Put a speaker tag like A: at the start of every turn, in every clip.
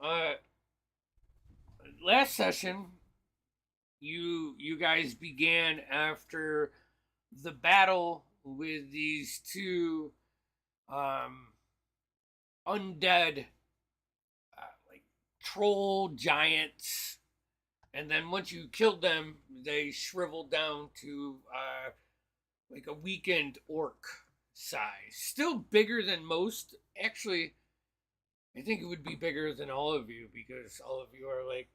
A: Uh, Last session, you guys began after the battle with these two um, undead, like troll giants, and then once you killed them, they shriveled down to like a weakened orc size. Still bigger than most. Actually, I think it would be bigger than all of you because all of you are like,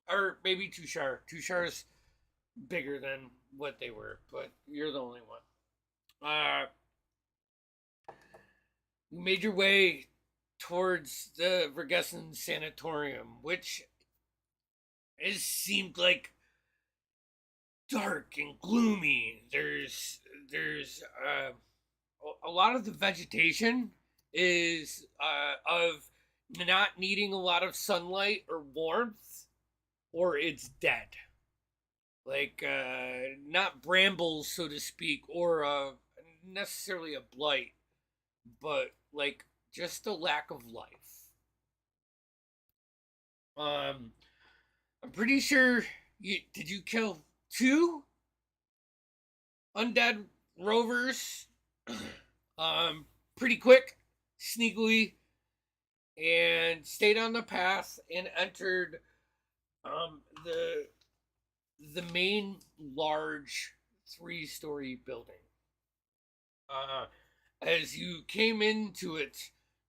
A: or maybe Tushar. Tushar's bigger than what they were, but you're the only one. You made your way towards the Vergessen Sanatorium, which is seemed like dark and gloomy. There's a lot of the vegetation is of not needing a lot of sunlight or warmth, or it's dead. Like not brambles, so to speak, or necessarily a blight, but like just a lack of life. Um, I'm pretty sure you kill two undead rovers, pretty quick, sneakily, and stayed on the path and entered the main large 3-story building. Uh, as you came into it,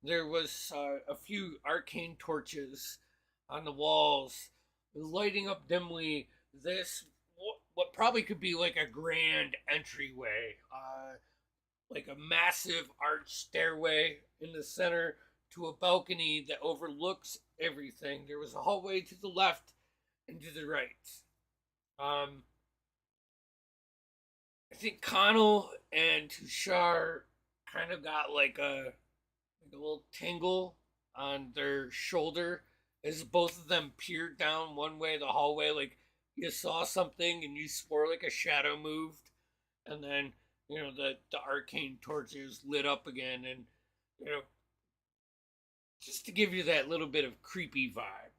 A: there was a few arcane torches on the walls, lighting up dimly this what probably could be like a grand entryway, like a massive arched stairway in the center to a balcony that overlooks everything. There was a hallway to the left and to the right. Um, I think Connell and Tushar kind of got like a little tingle on their shoulder as both of them peered down one way of the hallway, like you saw something and you swore like a shadow moved, and then the arcane torches lit up again, and you know just to give you that little bit of creepy vibe.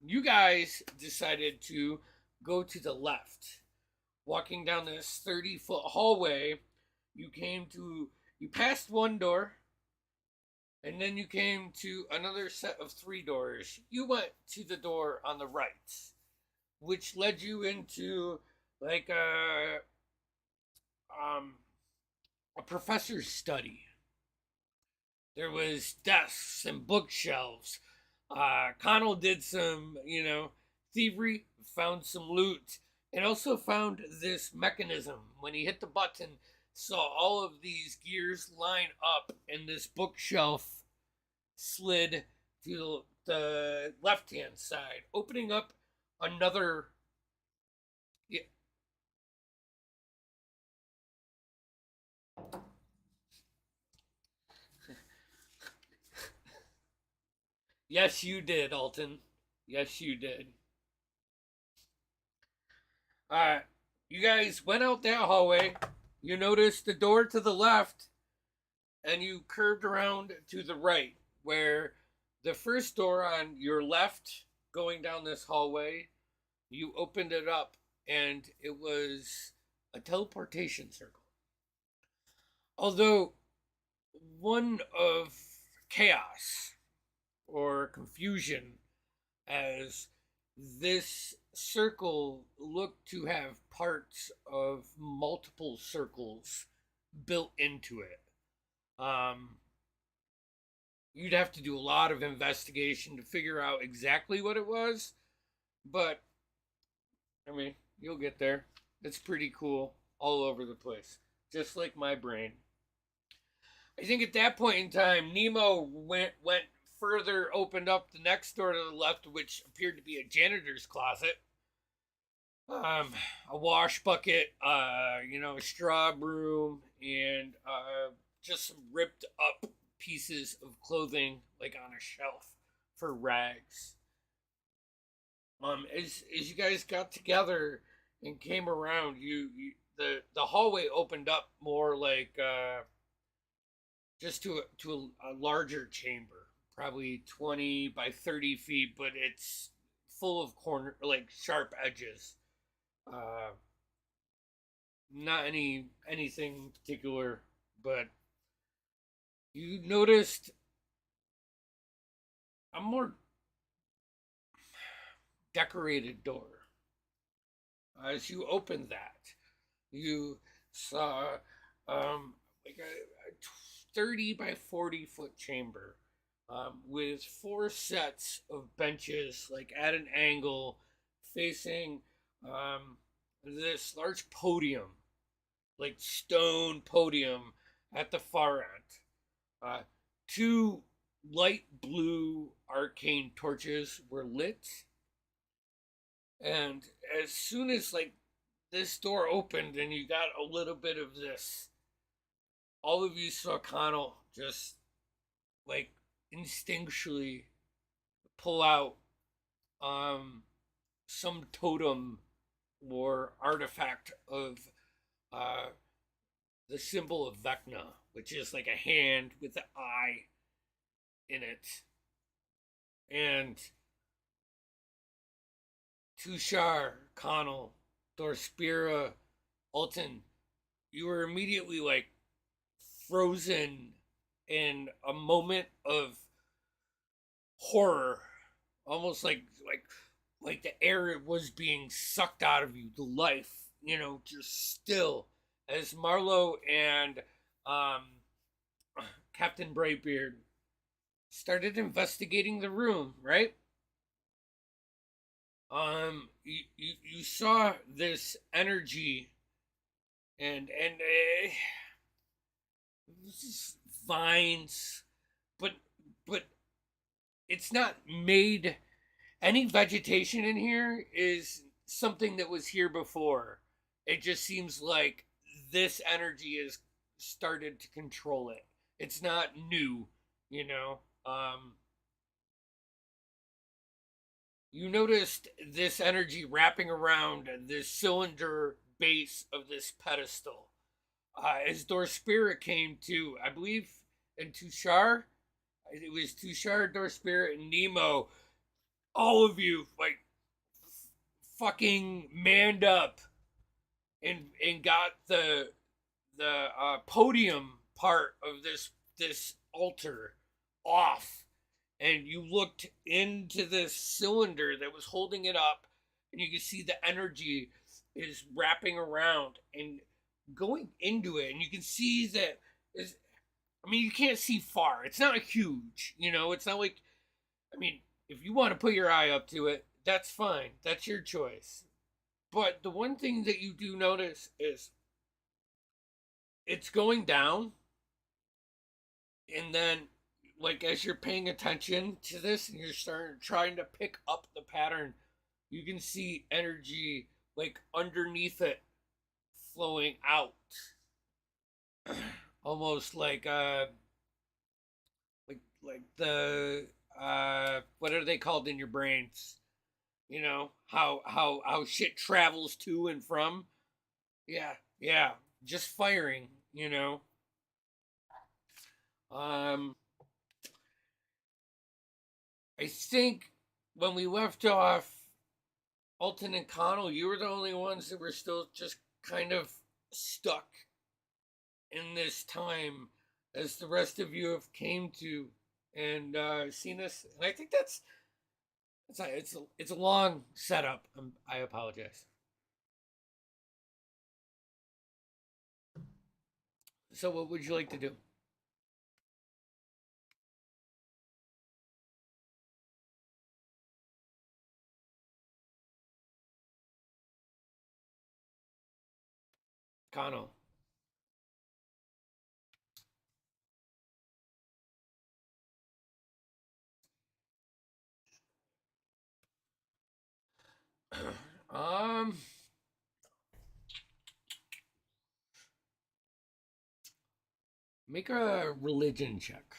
A: You guys decided to go to the left. Walking down this 30-foot hallway, you passed one door, and then you came to another set of 3 doors. You went to the door on the right, which led you into like um a professor's study. There was desks and bookshelves. Connell did some, thievery, found some loot, and also found this mechanism. When he hit the button, saw all of these gears line up, and this bookshelf slid to the left hand side, opening up another. Yeah, yes, you did, Alton. Yes, you did. Uh, you guys went out that hallway. You noticed the door to the left, and you curved around to the right, where the first door on your left, going down this hallway, you opened it up, and it was a teleportation circle. Although one of chaos or confusion, as this circle looked to have parts of multiple circles built into it. Um, you'd have to do a lot of investigation to figure out exactly what it was, but I mean, you'll get there. It's pretty cool all over the place, just like my brain. I think at that point in time, Nemo went further, opened up the next door to the left, which appeared to be a janitor's closet. Um, a wash bucket, a straw broom, and just some ripped up pieces of clothing, like on a shelf for rags. As you guys got together and came around, the hallway opened up more like just to a larger chamber, probably 20 by 30 feet, but it's full of corner, like sharp edges. Uh, Not anything particular, but you noticed a more decorated door. As you opened that, you saw like a 30 by 40-foot chamber with four sets of benches, like at an angle, facing um, this large podium, like stone podium at the far end. Uh, Two light blue arcane torches were lit, and as soon as like this door opened and you got a little bit of this, all of you saw Connell just like instinctually pull out um some totem or artifact of uh the symbol of Vecna, which is like a hand with an eye in it. And Tushar, Connell, Dorspira, Alton, you were immediately like frozen in a moment of horror, almost like the air was being sucked out of you, the life, just still. As Marlowe and um, Captain Brightbeard started investigating the room, right? You saw this energy and this is vines, but but it's not made. Any vegetation in here is something that was here before. It just seems like this energy has started to control it. It's not new, you know. You noticed this energy wrapping around this cylinder base of this pedestal. As Door Spirit came to, I believe, in Tushar, it was Tushar, Door Spirit, and Nemo. All of you, like, fucking manned up and got the podium part of this altar off, and you looked into this cylinder that was holding it up, and you can see the energy is wrapping around and going into it, and you can see that is. I mean, you can't see far. It's not huge, It's not like, I mean, if you want to put your eye up to it, that's fine. That's your choice. But the one thing that you do notice is it's going down, and then like as you're paying attention to this and you're starting trying to pick up the pattern, you can see energy like underneath it flowing out. Almost like the what are they called in your brains? How shit travels to and from. Yeah, yeah, just firing. Um, I think when we left off, Alton and Connell, you were the only ones that were still just kind of stuck in this time, as the rest of you have came to and seen us. And I think it's a long setup. I apologize. So, what would you like to do, Connell? um, Make a religion check.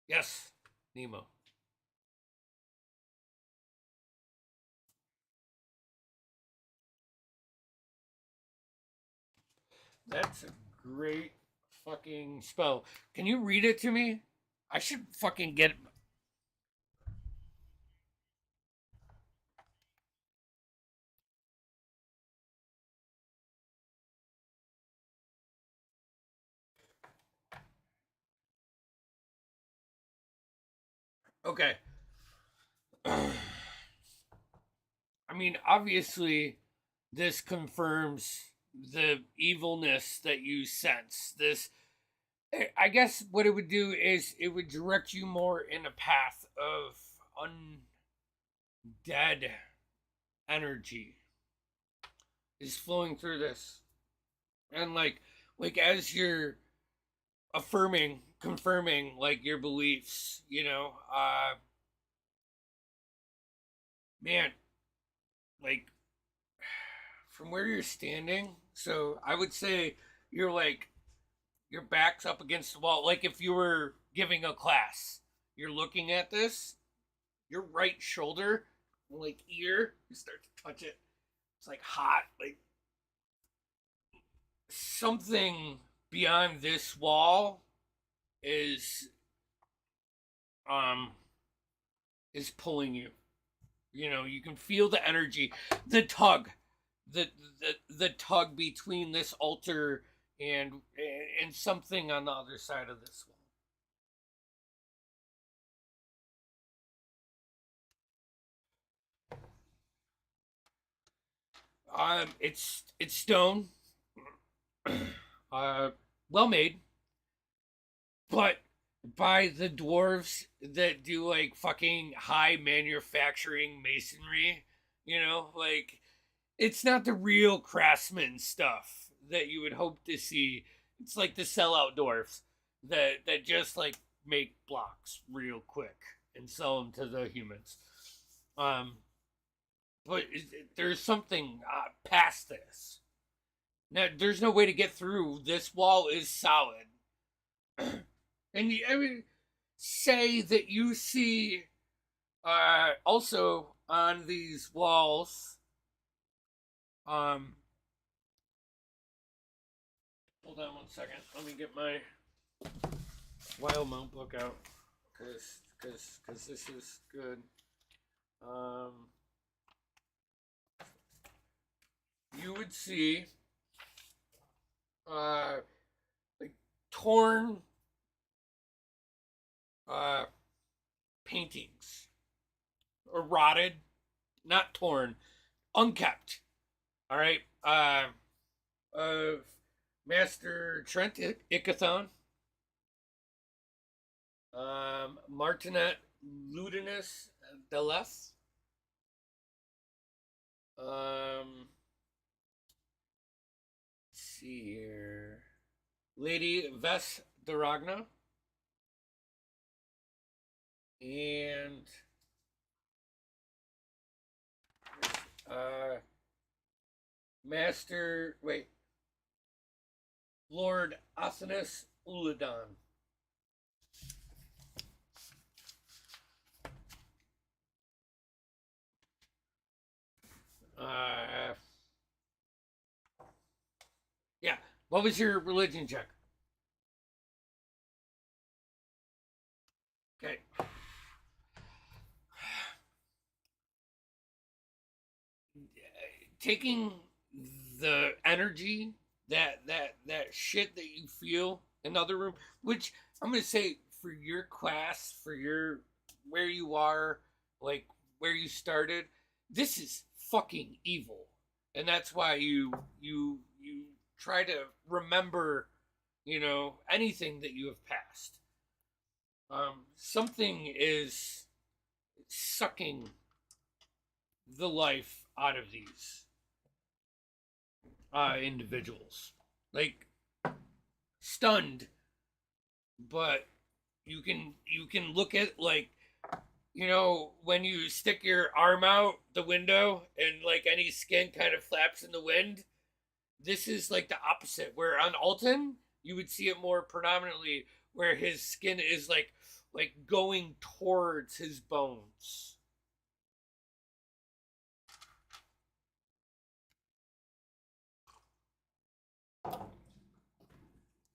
A: Yes, Nemo. That's a great fucking spell. Can you read it to me? I should fucking get. Okay. I mean, obviously, this confirms the evilness that you sense. This, I guess, what it would do is it would direct you more in a path of undead energy is flowing through this, and like as you're affirming, confirming like your beliefs, man, like from where you're standing. So I would say you're like your back's up against the wall. Like if you were giving a class, you're looking at this, your right shoulder, like ear, you start to touch it. It's like hot, like something beyond this wall is um is pulling you. You can feel the energy, the tug, the tug between this altar and and something on the other side of this wall. It's stone, uh, well made, but by the dwarves that do like fucking high manufacturing masonry, like it's not the real craftsman stuff that you would hope to see. It's like the sellout dwarfs that just like make blocks real quick and sell them to the humans. Um, but there's something past this. Now, there's no way to get through. This wall is solid, and I mean, say that you see also on these walls. Um, Hold on 1 second. Let me get my wild mount book out, cause this is good. Um, you would see uh like torn uh paintings or rotted, not torn, unkept. All right. Of Master Trent Ickathon, Martinet Ludinus Deleth, let's see here, Lady Ves Daragna, and uh, Master, wait, Lord Athanas Uladon. Uh, yeah. What was your religion check? Okay. Taking the energy that shit that you feel in the other room, which I'm gonna say for your class, for your where you are, like where you started, this is fucking evil, and that's why you try to remember, anything that you have passed. Something is sucking the life out of these individuals. Like stunned, but you can look at like when you stick your arm out the window and like any skin kind of flaps in the wind. This is like the opposite. Where on Alton you would see it more predominantly, where his skin is like going towards his bones.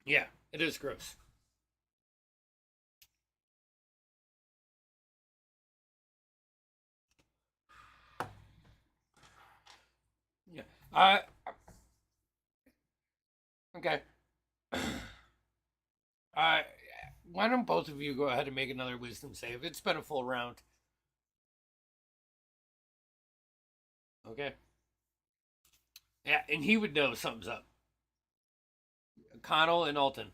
A: Yeah, It is gross. Yeah. Okay. Uh, why don't both of you go ahead and make another wisdom save? It's been a full round. Okay. Yeah, and he would know something's up. Connell and Alton.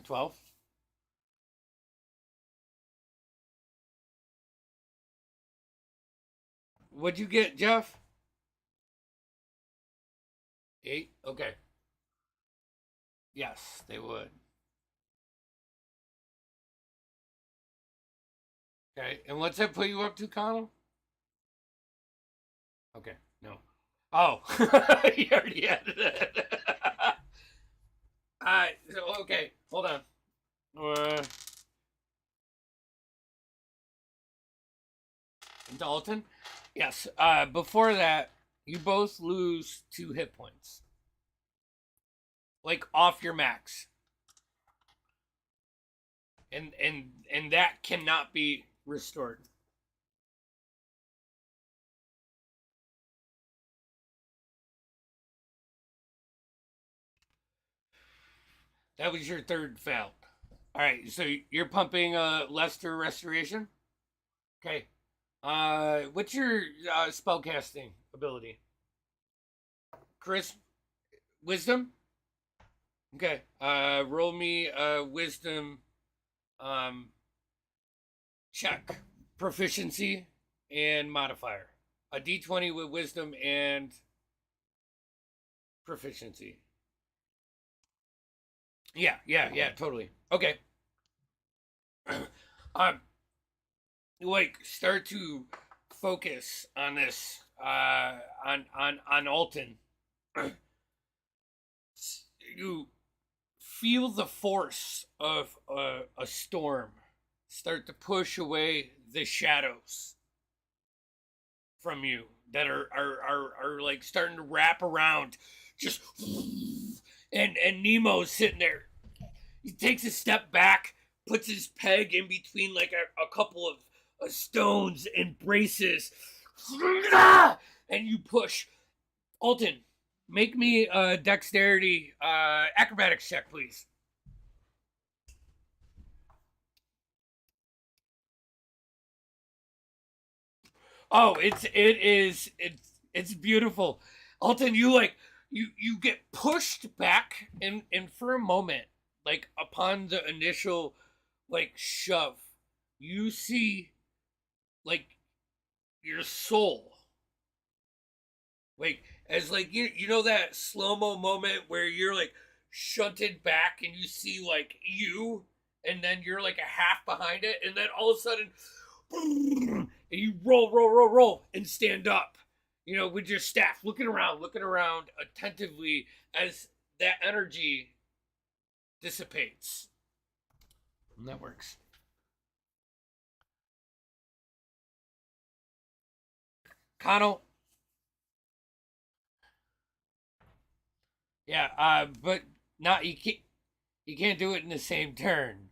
A: 12. What'd you get, Jeff? 8. Okay. Yes, they would. Okay, and what's that put you up to, Connell? Okay, no. Oh, you already had it. So, okay, hold on. Dalton? Yes. Before that, you both lose 2 hit points. Like off your max. And that cannot be restored. That was your third fail. All right, so you're pumping Lester Restoration. Okay. What's your spellcasting ability? Chris, Wisdom. Okay. Roll me a Wisdom check, proficiency and modifier. A D20 with Wisdom and proficiency. Yeah, totally. Okay. um, like start to focus on this. On Alton. You feel the force of a storm start to push away the shadows from you that are like starting to wrap around, just and Nemo's sitting there. He takes a step back, puts his peg in between like a couple of stones and braces, and you push. Alton, make me a dexterity acrobatics check, please. Oh, it's beautiful. Alton, you get pushed back and for a moment, like upon the initial like shove, you see like your soul. Like as like you know that slow-mo moment where you're like shunted back and you see like you and then you're like a half behind it and then all of a sudden and you roll and stand up, with your staff, looking around attentively as that energy dissipates. And that works. Connell, yeah, but not you can't do it in the same turn.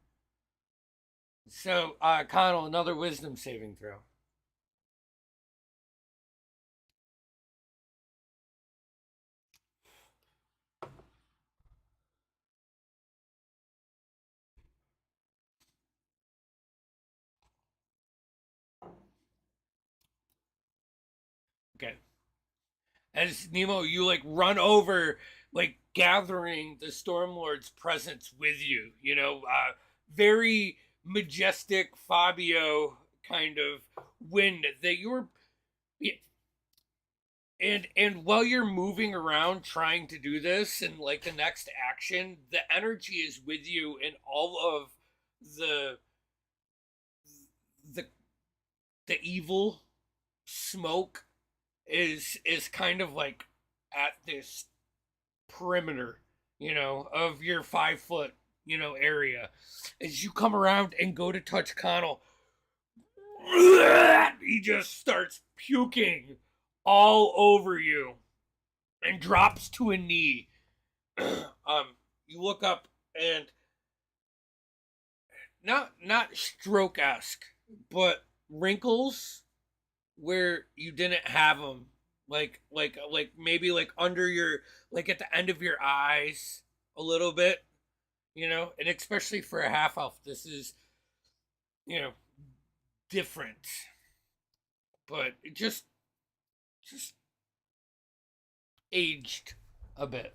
A: So, Connell, another wisdom saving throw. Okay. As Nemo, you like run over, like gathering the Stormlord's presence with you. Very majestic Fabio kind of wind that you're. And while you're moving around trying to do this, and like the next action, the energy is with you, and all of the the the evil smoke is kind of like at this perimeter, of your 5 foot area. As you come around and go to touch Connell, he just starts puking all over you and drops to a knee. You look up and not stroke esque, but wrinkles where you didn't have them, like maybe like under your, like at the end of your eyes a little bit, and especially for a half elf, this is you know different, but it just aged a bit.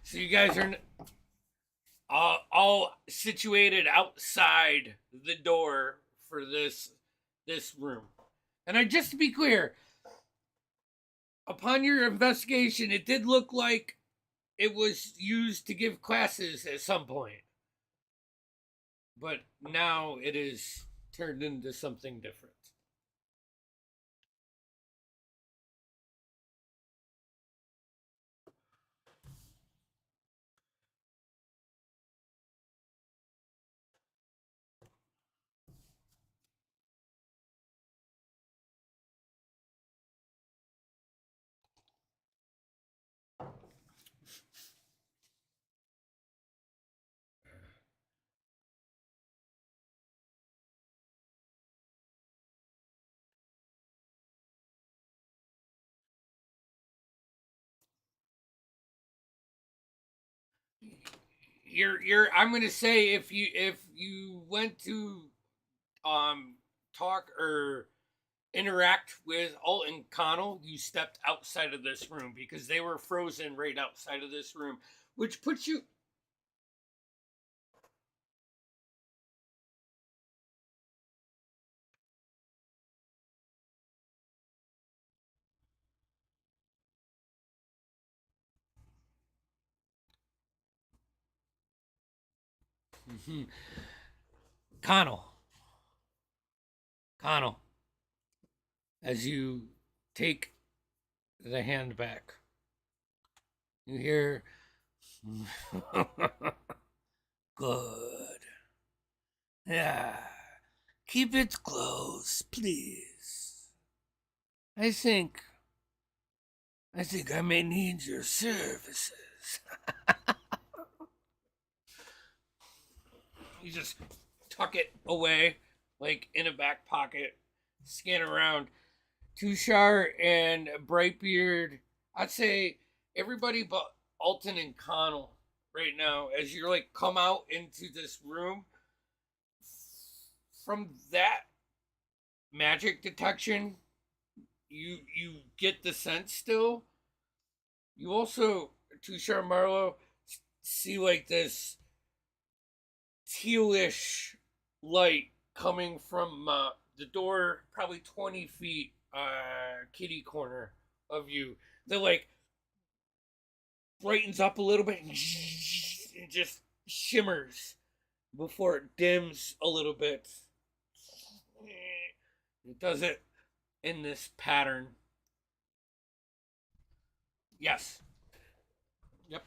A: So you guys are all situated outside the door for this room. And I just to be clear, upon your investigation, it did look like it was used to give classes at some point, but now it is turned into something different. You're I'm gonna say if you went to um talk or interact with Alton Connell, you stepped outside of this room because they were frozen right outside of this room, which puts you. Connell, Connell, as you take the hand back, you hear, good. Yeah. Keep it close, please. I think I may need your services. You just tuck it away, like in a back pocket, scan around. Tushar and Brightbeard, I'd say everybody but Alton and Connell right now, as you're like come out into this room, from that magic detection, you get the sense still. You also, Tushar Marlowe, see like this tealish light coming from the door, probably 20 feet kitty corner of you. That like brightens up a little bit and it just shimmers before it dims a little bit. It does it in this pattern. Yes. Yep.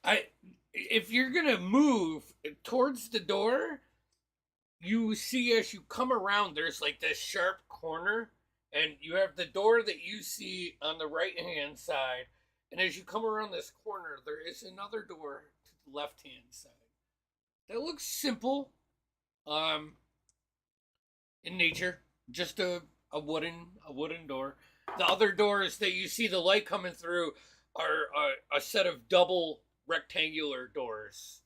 A: I if you're gonna move towards the door, you see as you come around, there's like this sharp corner, and you have the door that you see on the right hand side, and as you come around this corner, there is another door to the left hand side. That looks simple, um, in nature, just a wooden door. The other doors that you see the light coming through are a set of double rectangular doors.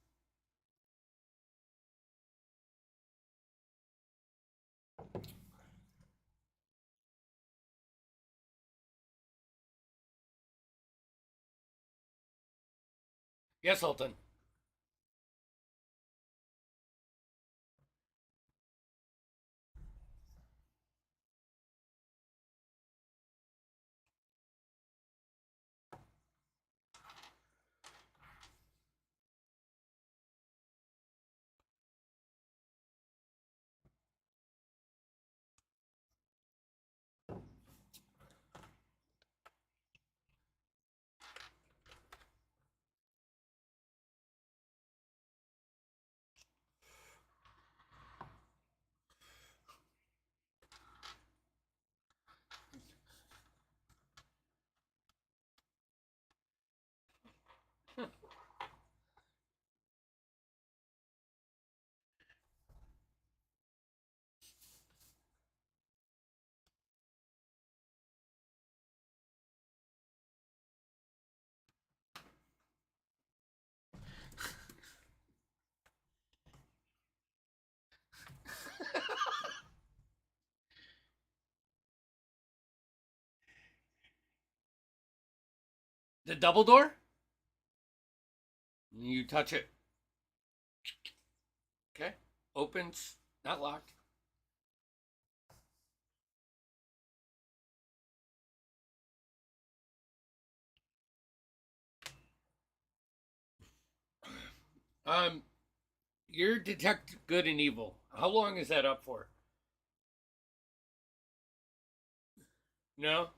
A: Yes, Alton. The double door. You touch it. Okay. Opens. Not locked. Um, you're detect good and evil. How long is that up for? No.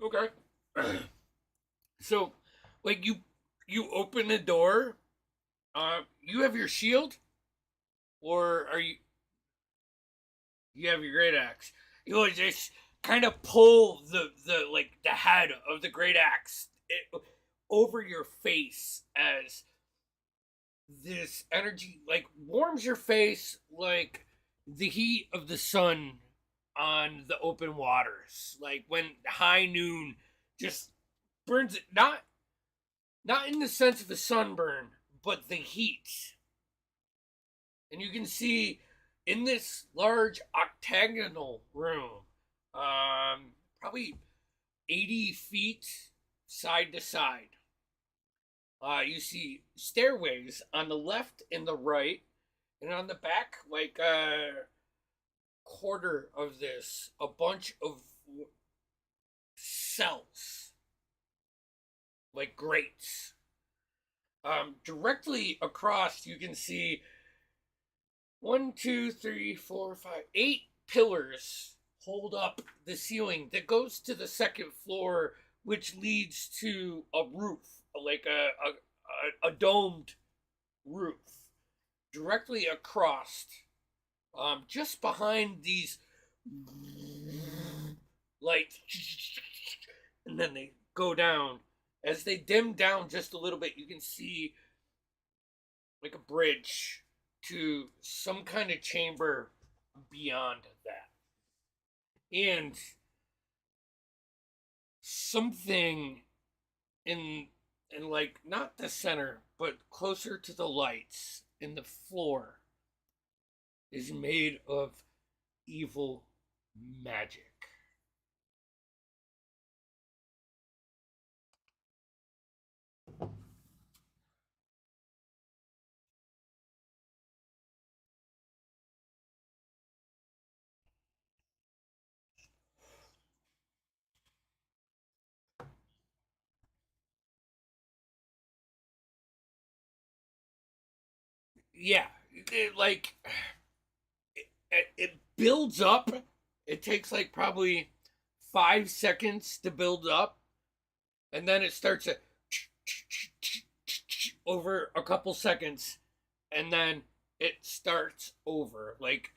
A: Okay. So, like you open the door. You have your shield, or are you have your great axe? You know, just kind of pull the like the head of the great axe over your face as this energy like warms your face like the heat of the sun on the open waters, like when high noon just burns it, not in the sense of a sunburn, but the heat. And you can see in this large octagonal room, probably 80 feet side to side, you see stairways on the left and the right, and on the back, like a quarter of this, a bunch of cells, like grates. Directly across, you can see one, two, three, four, five, 8 pillars hold up the ceiling that goes to the second floor, which leads to a roof, like a domed roof, directly across, just behind these lights, and then they go down. As they dim down just a little bit, you can see like a bridge to some kind of chamber beyond that. And something in like not the center, but closer to the lights in the floor is made of evil magic. Yeah, like it builds up. It takes like probably 5 seconds to build up, and then it starts to over a couple seconds, and then it starts over. Like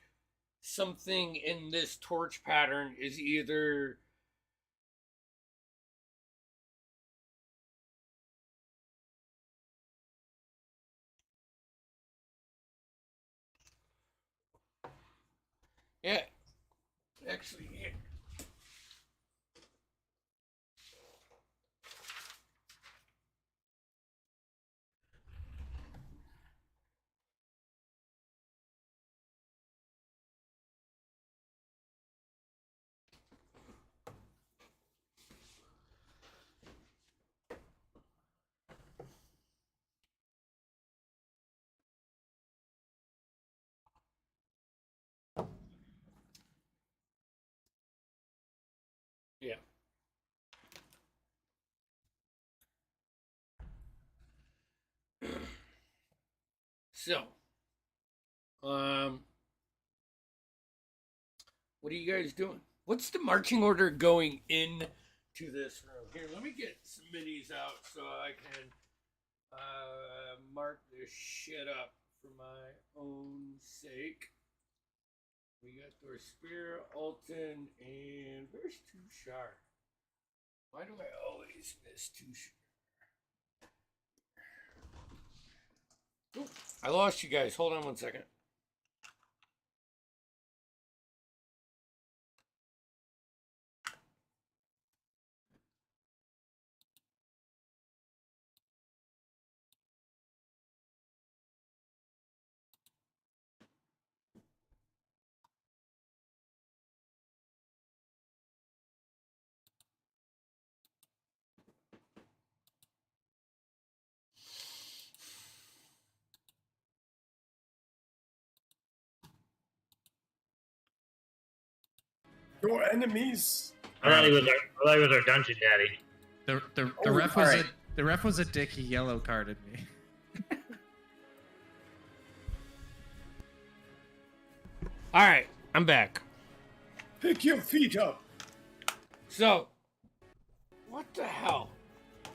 A: something in this torch pattern is either yeah, actually, yeah. Yeah. So, um, what are you guys doing? What's the marching order going in to this room? Here, let me get some minis out so I can mark this shit up for my own sake. We got Thor Spear, Alton, and where's Tushar? Why do I always miss Tushar? Oh, I lost you guys. Hold on one second.
B: Your enemies.
C: I thought he was our dungeon daddy.
D: The ref was the ref was a dick. He yellow carded me.
A: All right, I'm back.
B: Pick your feet up.
A: So, what the hell?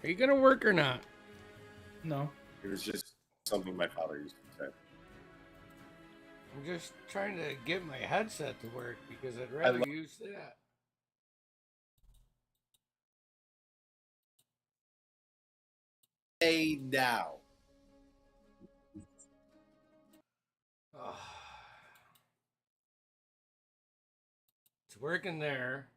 A: Are you gonna work or not?
D: No.
B: It was just something my father used to say.
A: I'm just trying to get my headset to work because I'd rather use that.
B: Hey, now.
A: It's working there.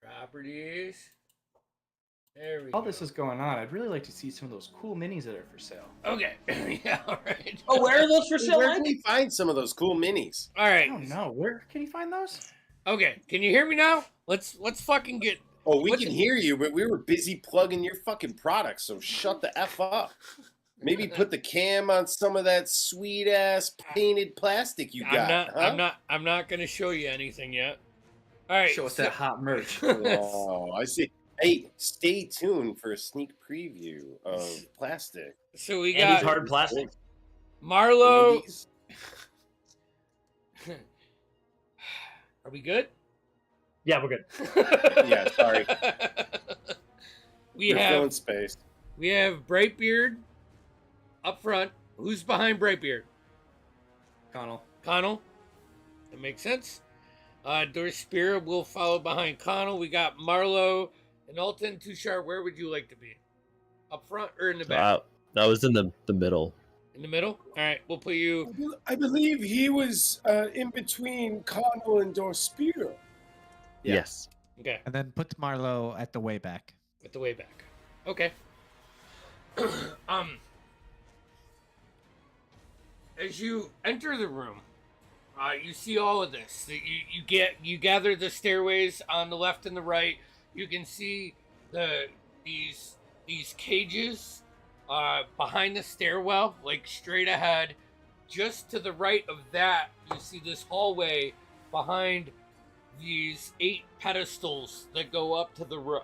A: Properties. There we go.
E: While this is going on, I'd really like to see some of those cool minis that are for sale.
A: Okay. Yeah, all right.
F: Oh, where are those for sale?
B: Where can we find some of those cool minis?
A: All
E: I
A: right.
E: don't know. Where can you find those?
A: Okay. Can you hear me now? Let's fucking get.
B: Oh, we can hear you, but we were busy plugging your fucking products, so shut the F up. Maybe put the cam on some of that sweet ass painted plastic you got.
A: I'm not gonna show you anything yet. All right.
E: Show us that hot merch.
B: Oh, I see. Hey, stay tuned for a sneak preview of plastic.
A: So we
C: Andy's
A: got
C: hard plastic.
A: Marlo.
B: Andy's.
A: Are we good?
C: Yeah, we're good.
B: Yeah, sorry.
A: We
B: You're filling
A: have
B: space.
A: Brightbeard up front. Who's behind Brightbeard?
E: Connell.
A: Connell. That makes sense. Doris Spear will follow behind Connell. We got Marlo and Alton. Tushar, where would you like to be? Up front or in the back?
G: I was in the middle.
A: In the middle? All right, we'll put you.
B: I believe he was in between Connell and Dorspiro.
E: Yeah.
G: Yes.
A: Okay,
D: And then put Marlo at the way back.
A: at the way back. Okay. As you enter the room, you see all of this. You gather the stairways on the left and the right. You can see these cages behind the stairwell, like straight ahead. Just to the right of that, you see this hallway behind these 8 pedestals that go up to the roof,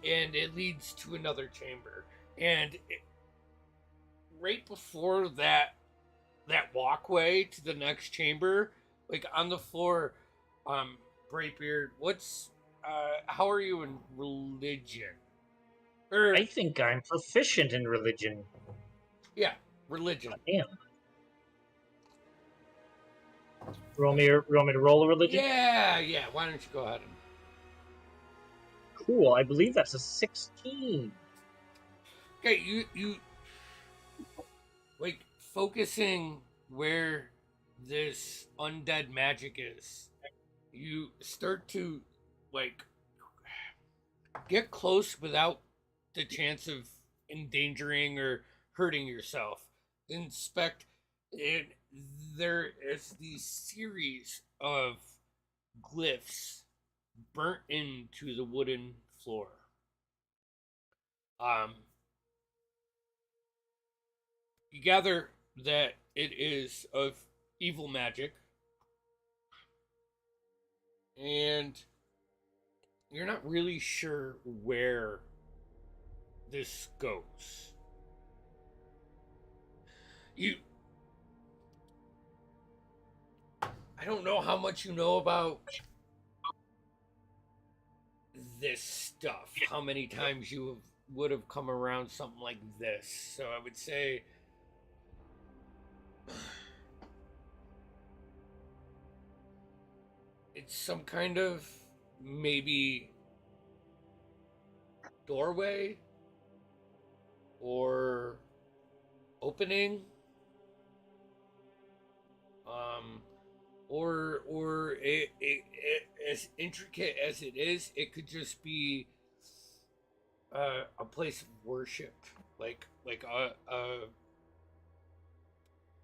A: and it leads to another chamber. And right before that that walkway to the next chamber, like on the floor, Brightbeard, how are you in religion?
C: I think I'm proficient in religion.
A: Yeah, religion.
C: Damn. Roll me to roll a religion?
A: Yeah. Why don't you go ahead and...
C: Cool, I believe that's a 16.
A: Okay, you like focusing where this undead magic is. You start to like get close without the chance of endangering or hurting yourself. Inspect it. There is these series of glyphs burnt into the wooden floor. You gather that it is of evil magic, and you're not really sure where this goes. I don't know how much you know about this stuff, how many times you would have come around something like this. So I would say it's some kind of maybe doorway or opening, or as intricate as it is, it could just be a place of worship, like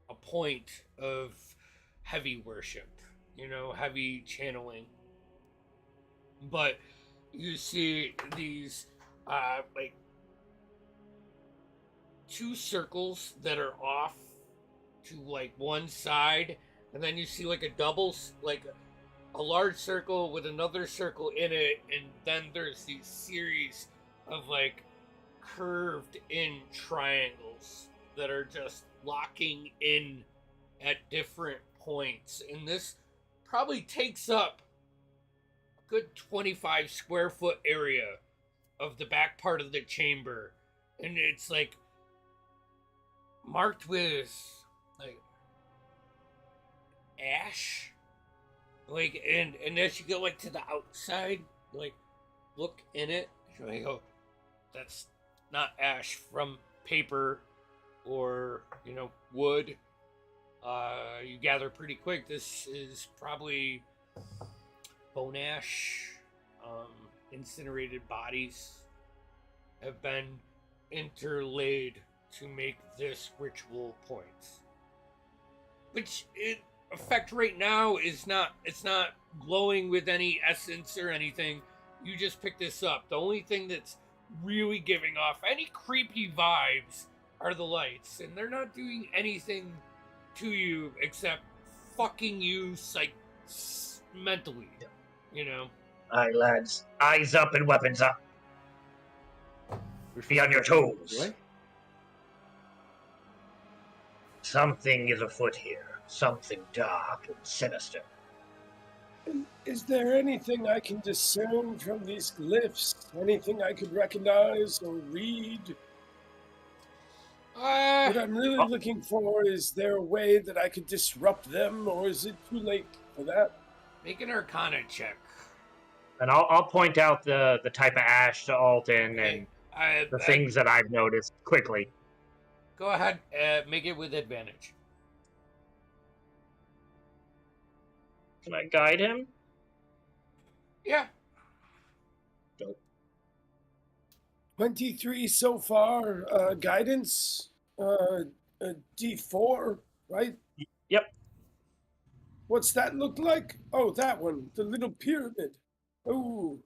A: a point of heavy worship, heavy channeling. But you see these like two circles that are off to like one side, and then you see like like a large circle with another circle in it, and then there's these series of like curved in triangles that are just locking in at different points. And this probably takes up a good 25 square foot area of the back part of the chamber. And it's like marked with like ash. Like, and as you go like to the outside, like look in it, you're like, oh, that's not ash from paper or wood. You gather pretty quick this is probably bone ash. Incinerated bodies have been interlaid to make this ritual point, which effect right now is not, it's not glowing with any essence or anything. You just pick this up. The only thing that's really giving off any creepy vibes are the lights, and they're not doing anything to you except fucking you mentally,
C: Aye, lads, eyes up and weapons up. Be on your toes.
E: What?
C: Something is afoot here. Something dark and sinister.
B: Is there anything I can discern from these glyphs? Anything I could recognize or read? What I'm really looking for, is there a way that I could disrupt them, or is it too late for that?
A: Make an Arcana check.
C: And I'll point out the type of ash to Alton and the things that I've noticed quickly.
A: Go ahead, make it with advantage.
C: Can I guide him?
A: Yeah.
B: 23 so far. Guidance, D4, right?
C: Yep.
B: What's that look like? Oh, that one, the little pyramid. Oh,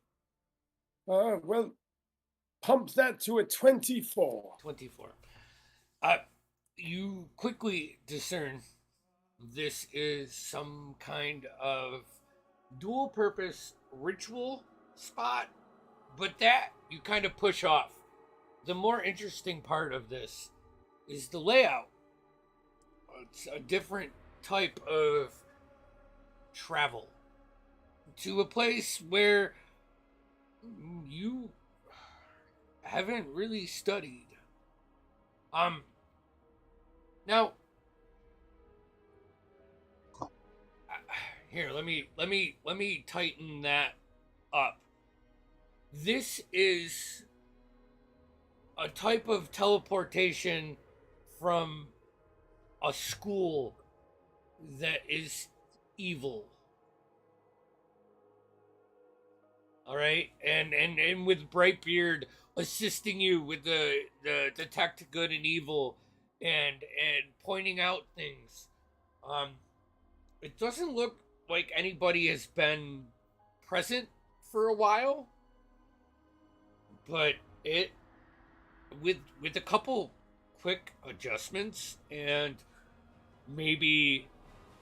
B: well, pump that to a 24.
A: 24. You quickly discern this is some kind of dual purpose ritual spot, but that you kind of push off. The more interesting part of this is the layout. it's a different type of travel to a place where you haven't really studied. Now, here, let me tighten that up. This is a type of teleportation from a school that is evil. All right, and with Brightbeard assisting you with the detect good and evil, and pointing out things. It doesn't look like anybody has been present for a while, but it with a couple quick adjustments and maybe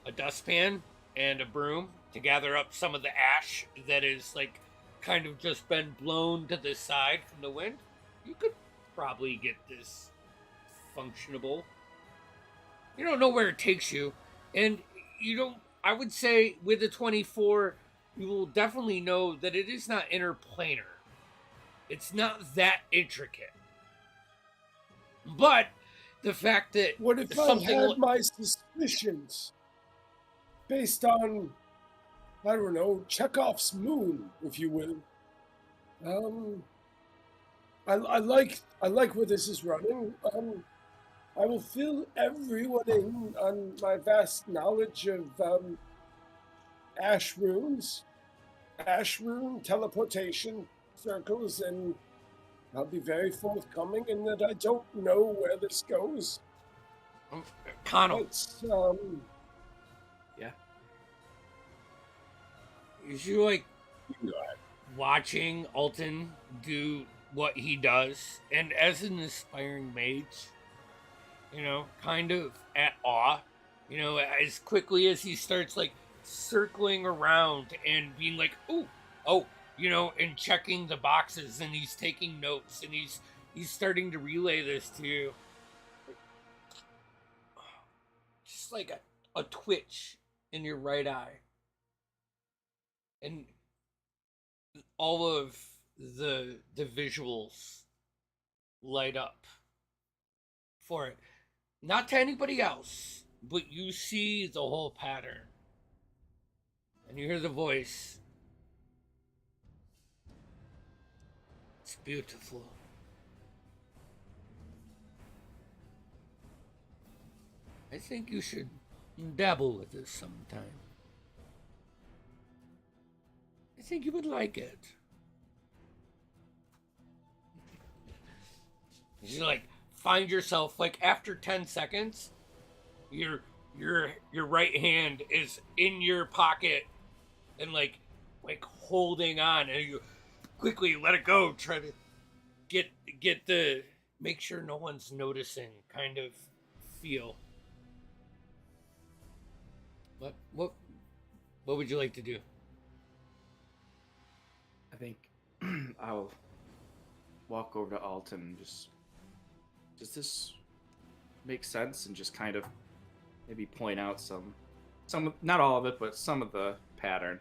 A: a dustpan and a broom to gather up some of the ash that is like kind of just been blown to the side from the wind, you could probably get this functionable. You don't know where it takes you, and you don't. I would say with the 24, you will definitely know that it is not interplanar. It's not that intricate. But the fact that
F: what if I had my suspicions based on, I don't know, Chekhov's moon, if you will? I like where this is running. I will fill everyone in on my vast knowledge of ash runes, ash rune teleportation circles, and I'll be very forthcoming in that I don't know where this goes.
A: Connell.
E: Yeah.
A: Is you like watching Alton do what he does, and as an aspiring mage, you know, kind of at awe, you know, as quickly as he starts like circling around and being like, oh, you know, and checking the boxes, and he's taking notes, and he's starting to relay this to you. Just like a twitch in your right eye. And all of the visuals light up for it. Not to anybody else, but you see the whole pattern. And you hear the voice. It's beautiful. I think you should dabble with this sometime. I think you would like it. You like find yourself like after 10 seconds, your right hand is in your pocket and like holding on, and you quickly let it go, try to get the make sure no one's noticing kind of feel. What would you like to do?
E: I think I'll walk over to Alton and just, does this make sense? And just kind of maybe point out some, not all of it, but some of the pattern.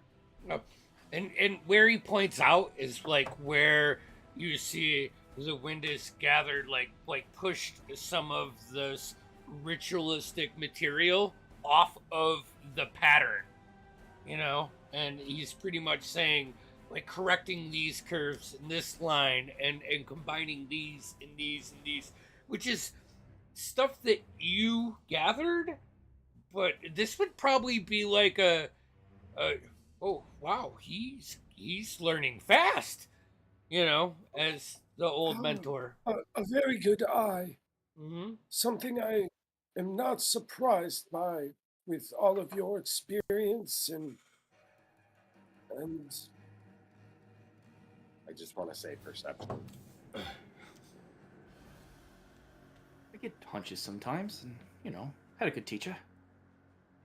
A: And where he points out is like where you see the wind is gathered, like pushed some of this ritualistic material off of the pattern, you know, and he's pretty much saying like correcting these curves in this line and combining these and these and these, which is stuff that you gathered, but this would probably be like a oh wow, he's learning fast, you know, as the old mentor.
F: A very good eye.
A: Mm-hmm.
F: Something I am not surprised by with all of your experience and
B: I just want to say perception.
E: I get hunches sometimes, and you know, had a good teacher.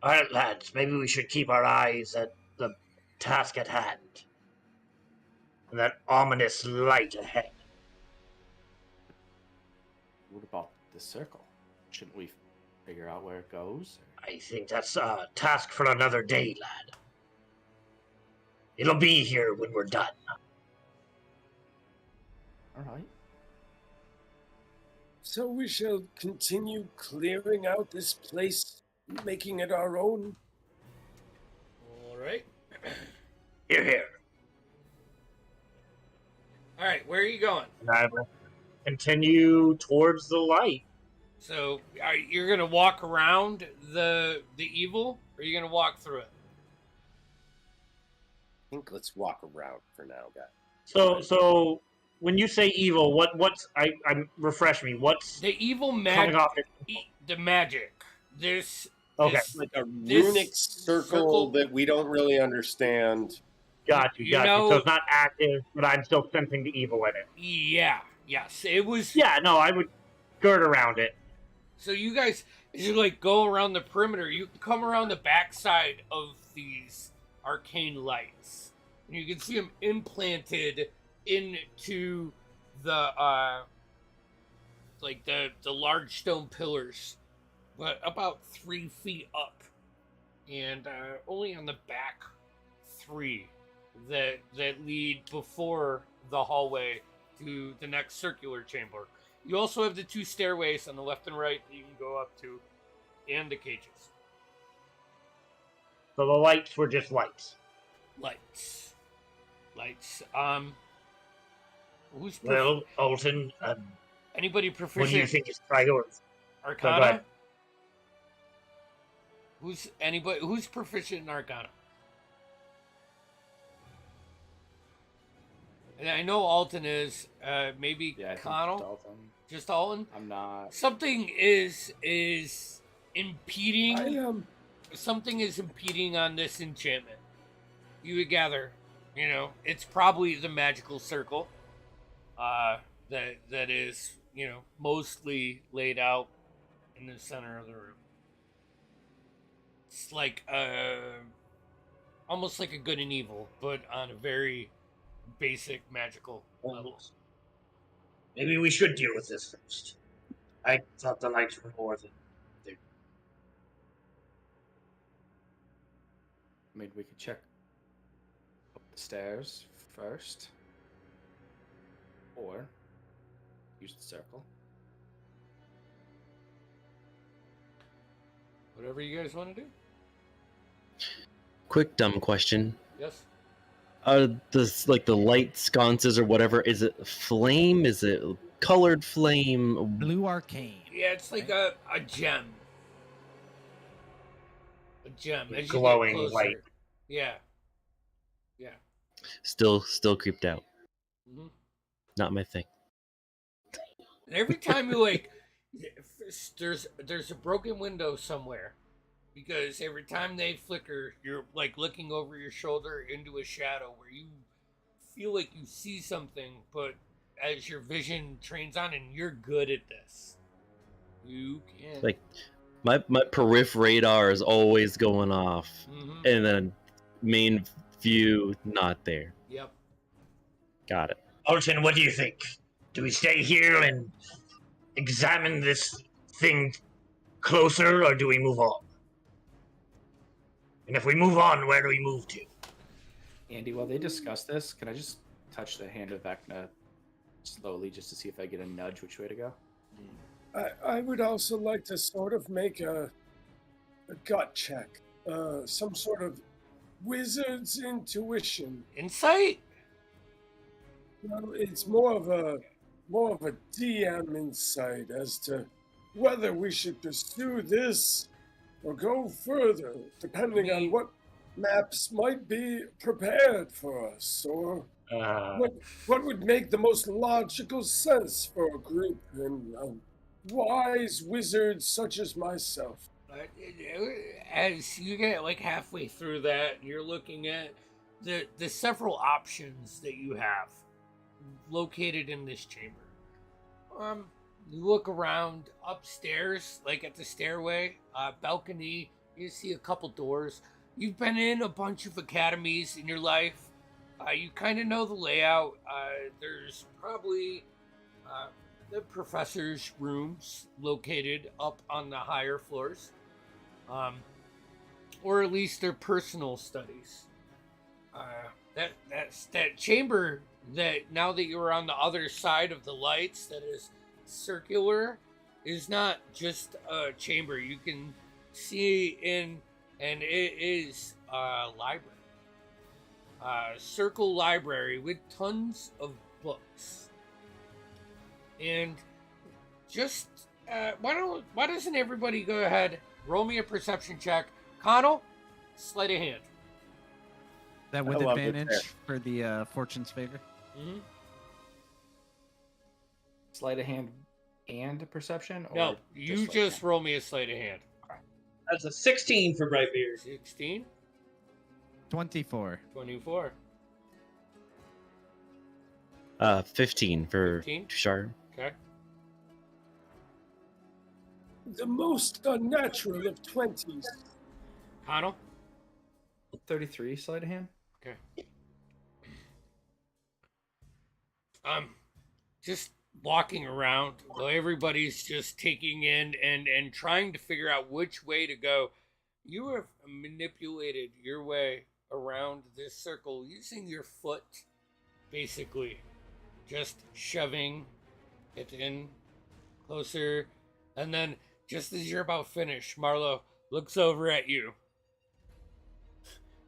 C: All right, lads, maybe we should keep our eyes at the task at hand. And that ominous light ahead.
E: What about the circle? Shouldn't we figure out where it goes?
C: I think that's a task for another day, lad. It'll be here when we're done.
E: All right.
F: So we shall continue clearing out this place, making it our own.
A: All right.
C: Here, here.
A: All right, where are you going?
C: And I will continue towards the light.
A: So, you're gonna walk around the evil, or are you gonna walk through it?
B: I think let's walk around for now, guys.
C: So when you say evil, I'm refresh me. What's
A: The evil
C: coming
A: magic.
C: off?
A: The magic. This.
C: Okay.
A: This,
B: Like a
A: this
B: runic circle that we don't really understand.
C: Got you. So it's not active, but I'm still sensing the evil in it.
A: Yeah. Yes. It was.
C: Yeah. No, I would skirt around it.
A: So you guys, as you like go around the perimeter, you can come around the backside of these arcane lights, and you can see them implanted into the like the large stone pillars, but about 3 feet up, and only on the back 3 that lead before the hallway to the next circular chamber. You also have the 2 stairways on the left and right that you can go up to, and the cages.
C: So the lights were just lights.
A: Lights. Who's
C: Well, Alton,
A: anybody
C: what
A: proficient?
C: do you think is priority?
A: Arcana?
C: Go ahead.
A: Who's proficient in Arcana? And I know Alton is. Maybe
E: Yeah, I think
A: Connell.
E: Dalton.
A: Just Alton.
E: I'm not.
A: Something is impeding.
F: I am.
A: Something is impeding on this enchantment. You would gather, it's probably the magical circle. That is, mostly laid out in the center of the room. It's like almost like a good and evil, but on a very basic magical level.
C: Maybe we should deal with this first. I thought the lights were more than they.
E: I mean, we could check up the stairs first, or use the circle.
A: Whatever you guys want to do.
G: Quick dumb question.
A: Yes.
G: Are this like the light sconces or whatever? Is it flame? Is it colored flame?
D: Blue arcane.
A: Yeah, it's like a gem. A gem. As you get
C: Glowing
A: closer.
C: light.
A: Yeah.
G: Still creeped out.
A: Mm-hmm.
G: Not my thing.
A: And every time you there's a broken window somewhere, because every time they flicker, you're like looking over your shoulder into a shadow where you feel like you see something, but as your vision trains on, and you're good at this, you can
G: Like my periph radar is always going off, and then main view not there.
A: Yep.
G: Got it.
C: Alton, what do you think? Do we stay here and examine this thing closer, or do we move on? And if we move on, where do we move to?
E: Andy, while they discuss this, can I just touch the hand of Vecna slowly just to see if I get a nudge which way to go?
F: I would also like to sort of make a gut check, some sort of wizard's intuition.
A: Insight?
F: Well, it's more of a DM insight as to whether we should pursue this or go further, depending on what maps might be prepared for us, or what would make the most logical sense for a group and wise wizards such as myself.
A: As you get like halfway through that, you're looking at the several options that you have located in this chamber. You look around upstairs, like at the stairway, balcony, you see a couple doors. You've been in a bunch of academies in your life. You kind of know the layout. There's probably the professor's rooms located up on the higher floors, or at least their personal studies. That chamber that, now that you're on the other side of the lights, that is circular, is not just a chamber. You can see in, and it is a library. Circle library with tons of books. And just why doesn't everybody go ahead, roll me a perception check. Connell, sleight of hand.
D: That with
B: I love it
D: advantage for the fortune's favor.
A: Mm-hmm.
E: Sleight of hand and perception? Or
A: No, you
E: sleight of
A: just
E: hand?
A: roll me a sleight of hand.
H: That's a 16 for Brightbeard.
A: 16,
D: 24.
A: 24,
G: 15 for
A: 15?
G: Tushar.
A: Okay.
F: The most unnatural of 20s.
A: Connell?
E: 33 sleight of hand?
A: Okay. Just walking around while everybody's just taking in and trying to figure out which way to go. You have manipulated your way around this circle using your foot, basically. Just shoving it in closer. And then, just as you're about finished, Marlo looks over at you.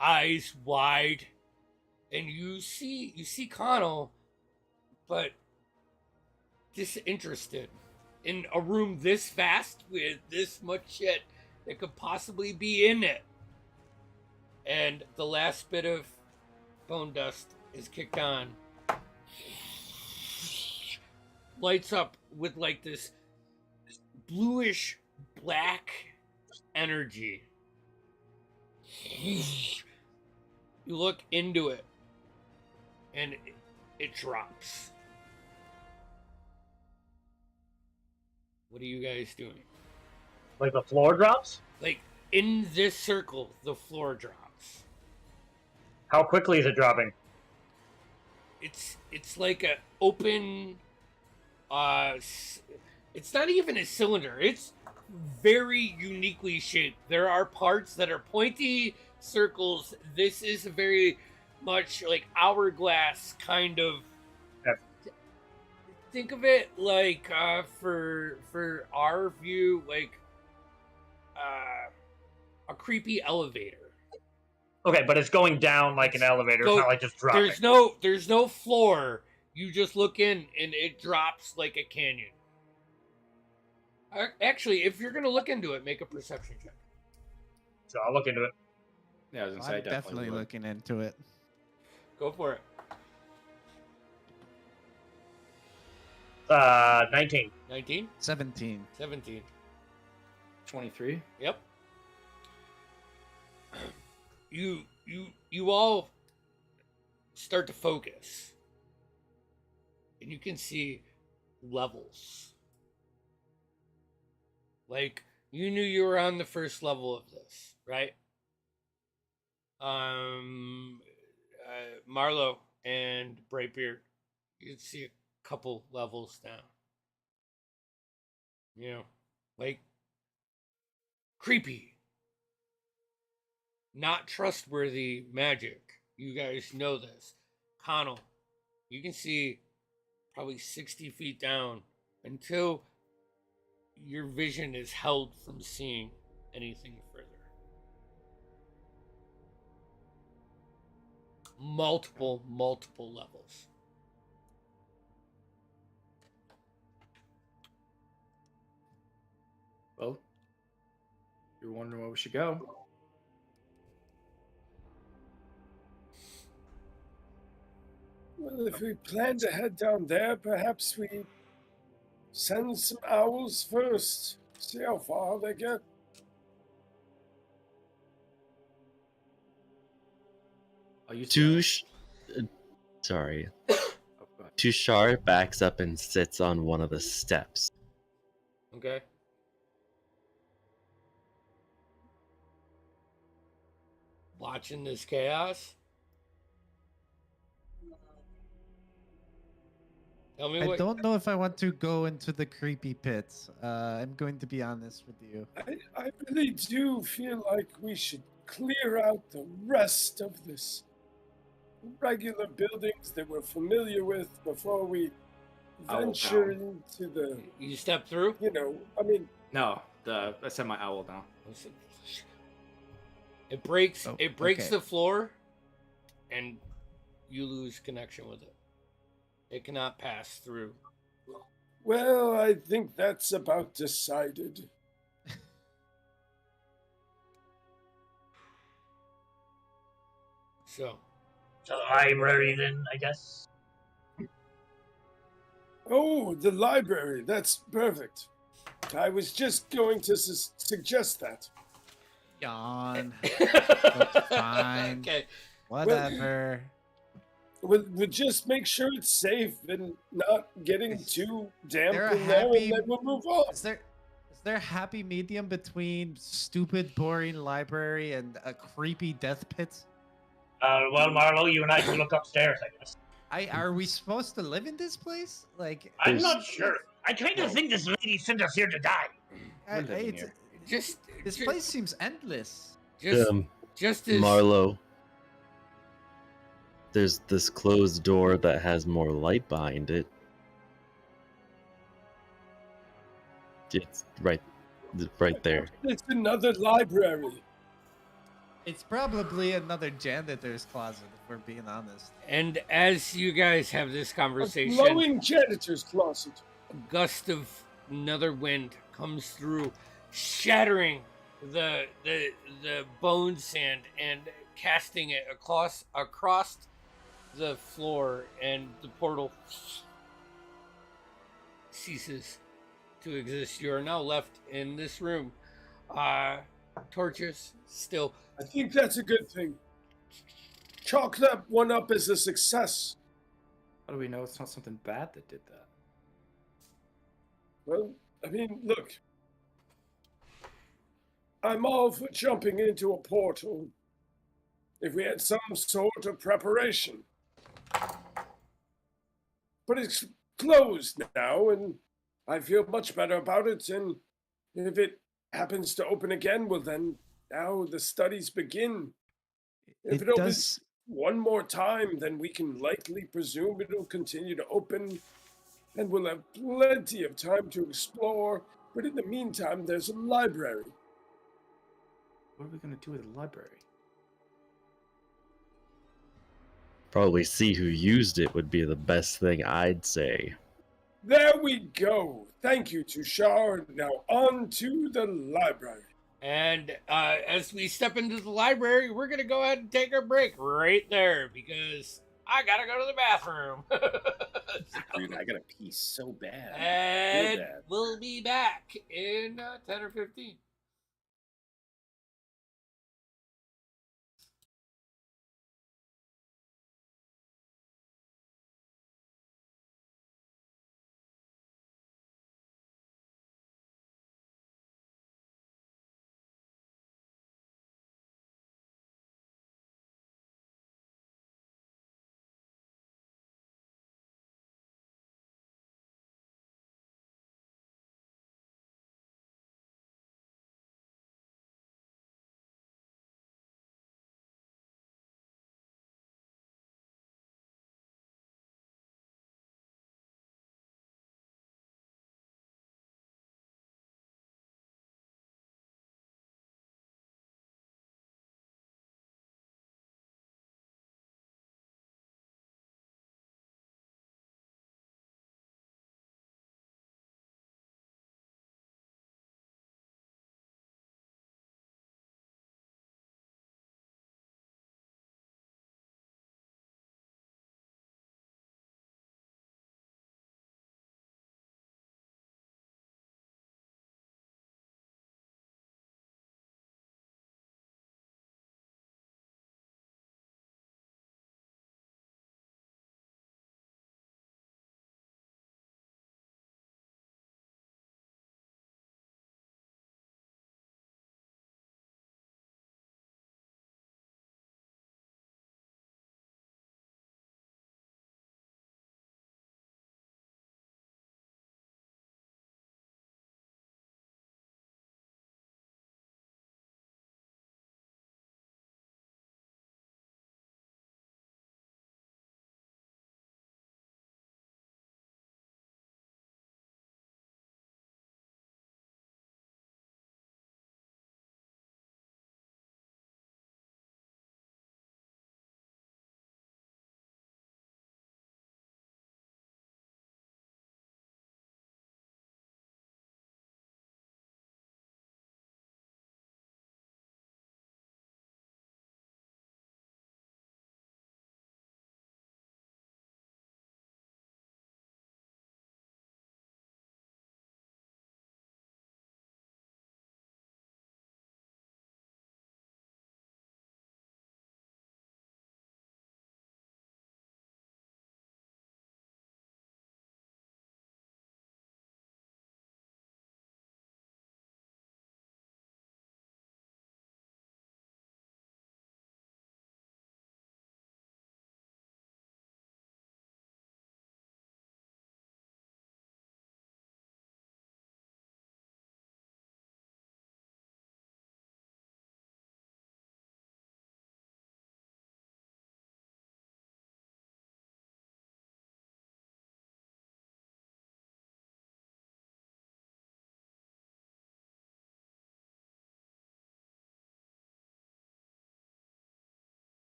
A: Eyes wide. And you see Connell, but disinterested in a room this vast with this much shit that could possibly be in it. And the last bit of bone dust is kicked on. Lights up with like this bluish black energy. You look into it and it drops. What are you guys doing?
H: Like the floor drops?
A: Like, in this circle, the floor drops.
H: How quickly is it dropping?
A: It's like a open, it's not even a cylinder. It's very uniquely shaped. There are parts that are pointy circles. This is a very much like hourglass kind of.
H: Okay.
A: Think of it like for our view, like a creepy elevator.
H: Okay, but it's going down like an elevator. It's not like just dropping.
A: There's no floor. You just look in and it drops like a canyon. Actually, if you're gonna look into it, make a perception check.
H: So I'll look into it.
E: Yeah, I was gonna say,
D: I'm definitely
E: would.
D: looking into it.
A: Go for it.
H: 19.
A: 19?
D: 17.
A: 17.
E: 23?
A: Yep. You all start to focus. And you can see levels. Like, you knew you were on the first level of this, right? Marlo and Brightbeard, you can see a couple levels down. You know, like, creepy. Not trustworthy magic. You guys know this. Connell, you can see probably 60 feet down until your vision is held from seeing anything further. Multiple levels.
E: Well, you're wondering where we should go.
F: Well, if we plan to head down there, perhaps we send some owls first. See how far they get.
E: I'll use
G: Sorry.
E: Oh, go ahead.
G: Tushar backs up and sits on one of the steps.
A: Okay. Watching this chaos. Tell me
D: I
A: what.
D: don't know if I want to go into the creepy pits. I'm going to be honest with you.
F: I really do feel like we should clear out the rest of this regular buildings that we're familiar with before we venture into the.
A: You step through?
F: I mean.
E: No, I set my owl down.
A: It breaks.
D: Oh,
A: it breaks
D: okay.
A: the floor, and you lose connection with it. It cannot pass through.
F: Well, I think that's about decided.
A: So
H: the library, then, I guess.
F: Oh, the library. That's perfect. I was just going to suggest that.
D: Yawn. That's fine.
A: Okay.
D: Whatever.
F: We'll just make sure it's safe and not getting too damp
D: there a
F: in there,
D: happy-
F: and then we'll move on.
D: Is there a happy medium between stupid, boring library and a creepy death pit?
H: Well, Marlo, you and I can look upstairs, I guess.
D: Are we supposed to live in this place? Like,
H: I'm not sure. I kind of think this lady sent us here to die.
D: This place seems endless.
A: Just as
G: Marlo, there's this closed door that has more light behind it. It's right there.
F: It's another library.
D: It's probably another janitor's closet, if we're being honest.
A: And as you guys have this conversation,
F: A glowing janitor's closet.
A: A gust of another wind comes through, shattering the bone sand and casting it across the floor, and the portal ceases to exist. You are now left in this room. Torches still.
F: I think that's a good thing. Chalk that one up as a success.
E: How do we know it's not something bad that did that?
F: Well, I mean, look. I'm all for jumping into a portal if we had some sort of preparation. But it's closed now, and I feel much better about it, and if it happens to open again, well then, now the studies begin. If it opens one more time, then we can likely presume it'll continue to open, and we'll have plenty of time to explore, but in the meantime, there's a library.
E: What are we going to do with the library?
G: Probably see who used it would be the best thing, I'd say.
F: There we go. Thank you, Tushar. Now on to the library.
A: And as we step into the library, we're going to go ahead and take our break right there because I got to go to the bathroom.
B: Dude, I got to pee so bad.
A: And we'll be back in 10 or 15.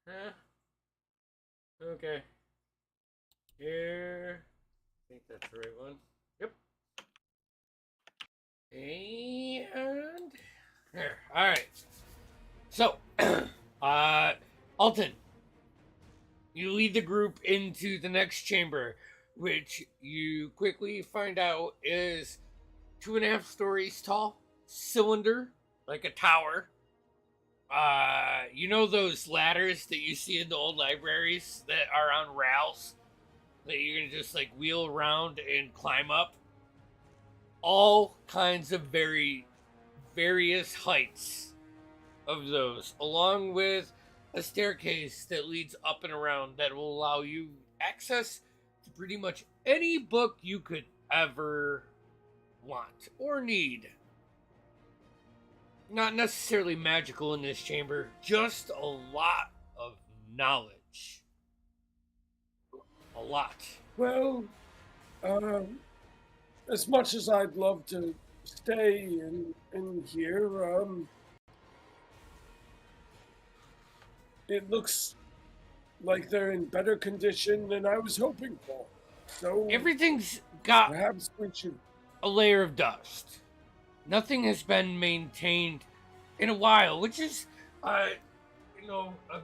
A: Huh? Okay. Here. I think that's the right one. Yep. And here. All right. So, Alton, you lead the group into the next chamber, which you quickly find out is 2.5 stories tall, cylinder, like a tower. You know those ladders that you see in the old libraries that are on rails that you're gonna just like wheel around and climb up? All kinds of various heights of those, along with a staircase that leads up and around that will allow you access to pretty much any book you could ever want or need. Not necessarily magical in this chamber, just a lot of knowledge. A lot.
F: Well, as much as I'd love to stay in here, it looks like they're in better condition than I was hoping for. So
A: everything's got
F: perhaps we should
A: a layer of dust. Nothing has been maintained in a while, which is, a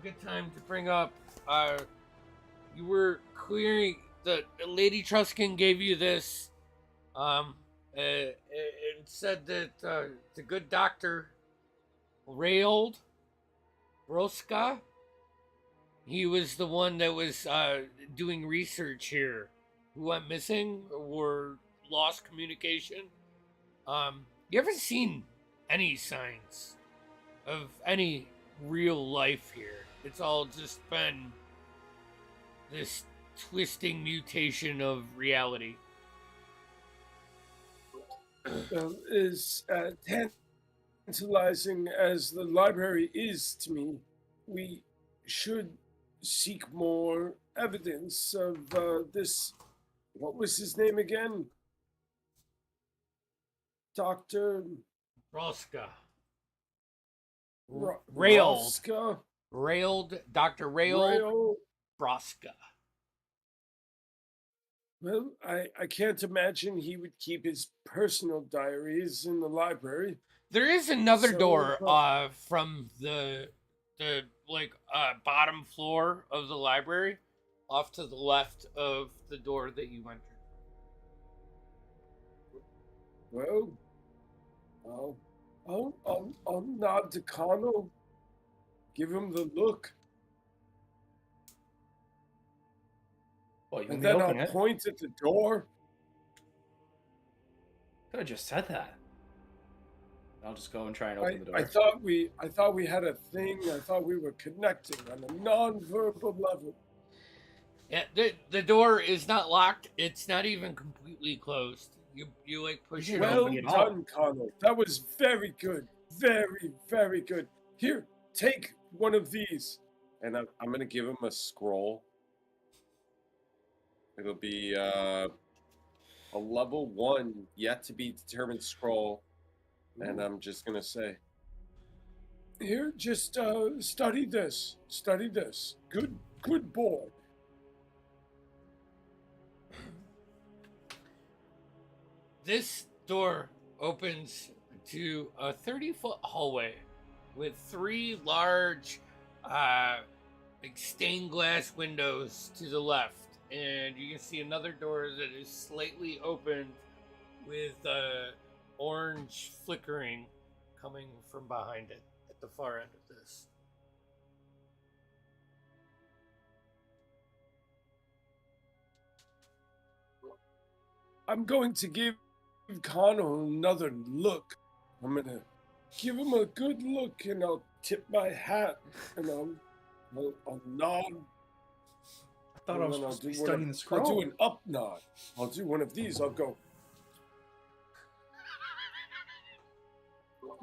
A: good time to bring up. You were clearing the Lady Truskin gave you this, and said that the good doctor Rayold Broska, he was the one that was doing research here, who went missing or lost communication. You ever seen any signs of any real life here? It's all just been this twisting mutation of reality.
F: As tantalizing as the library is to me, we should seek more evidence of this. What was his name again? Dr.
A: Broska.
F: Railed.
A: Railed. Dr. Railed Broska.
F: Well, I can't imagine he would keep his personal diaries in the library.
A: There is another
F: So,
A: door from the bottom floor of the library off to the left of the door that you entered.
F: Well, I'll nod to Connell. Give him the look.
E: Well, you
F: And
E: want me
F: then
E: to open
F: I'll
E: it?
F: point at the door.
E: Could have just said that. I'll just go and try and open the door.
F: I thought we had a thing. I thought we were connecting on a non-verbal level.
A: Yeah, the door is not locked. It's not even completely closed. You like push it
F: Well
A: open.
F: done, Connell. That was very good. Very, very good. Here, take one of these.
B: And I'm going to give him a scroll. It'll be a level 1 yet to be determined scroll. And I'm just going to say,
F: Here, just study this. Study this. Good boy.
A: This door opens to a 30-foot hallway with 3 large stained glass windows to the left. And you can see another door that is slightly opened with orange flickering coming from behind it at the far end of this.
F: I'm going to give Connell another look. I'm going to give him a good look, and I'll tip my hat, and I'll nod.
E: I thought I was supposed to be studying the scroll.
F: I'll do an up nod. I'll do one of these. I'll go.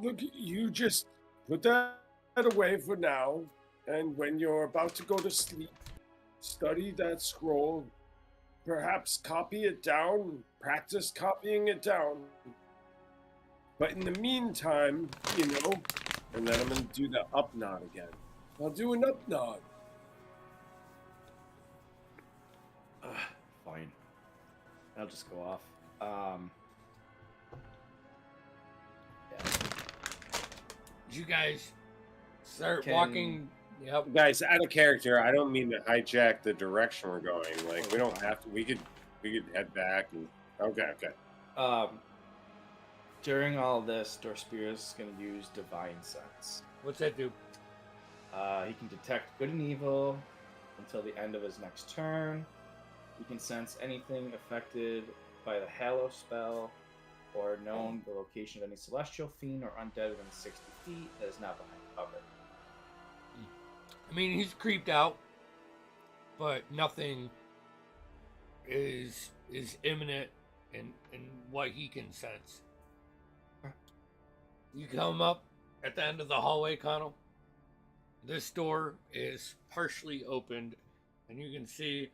F: Look, you just put that away for now, and when you're about to go to sleep, study that scroll. Perhaps copy it down, practice copying it down. But in the meantime, and then I'm going to do the up nod again. I'll do an up nod.
E: I'll just go off. Yeah.
A: You guys start walking. Yep.
B: Guys, out of character, I don't mean to hijack the direction we're going. Like, we don't have to. We could head back and. Okay.
E: During all this, Dorspius going to use Divine Sense.
A: What's that do?
E: He can detect good and evil until the end of his next turn. He can sense anything affected by the Hallow spell or known the location of any celestial fiend or undead within 60 feet that is not behind cover.
A: I mean, he's creeped out, but nothing is imminent in what he can sense. You come up at the end of the hallway, Connell. This door is partially opened, and you can see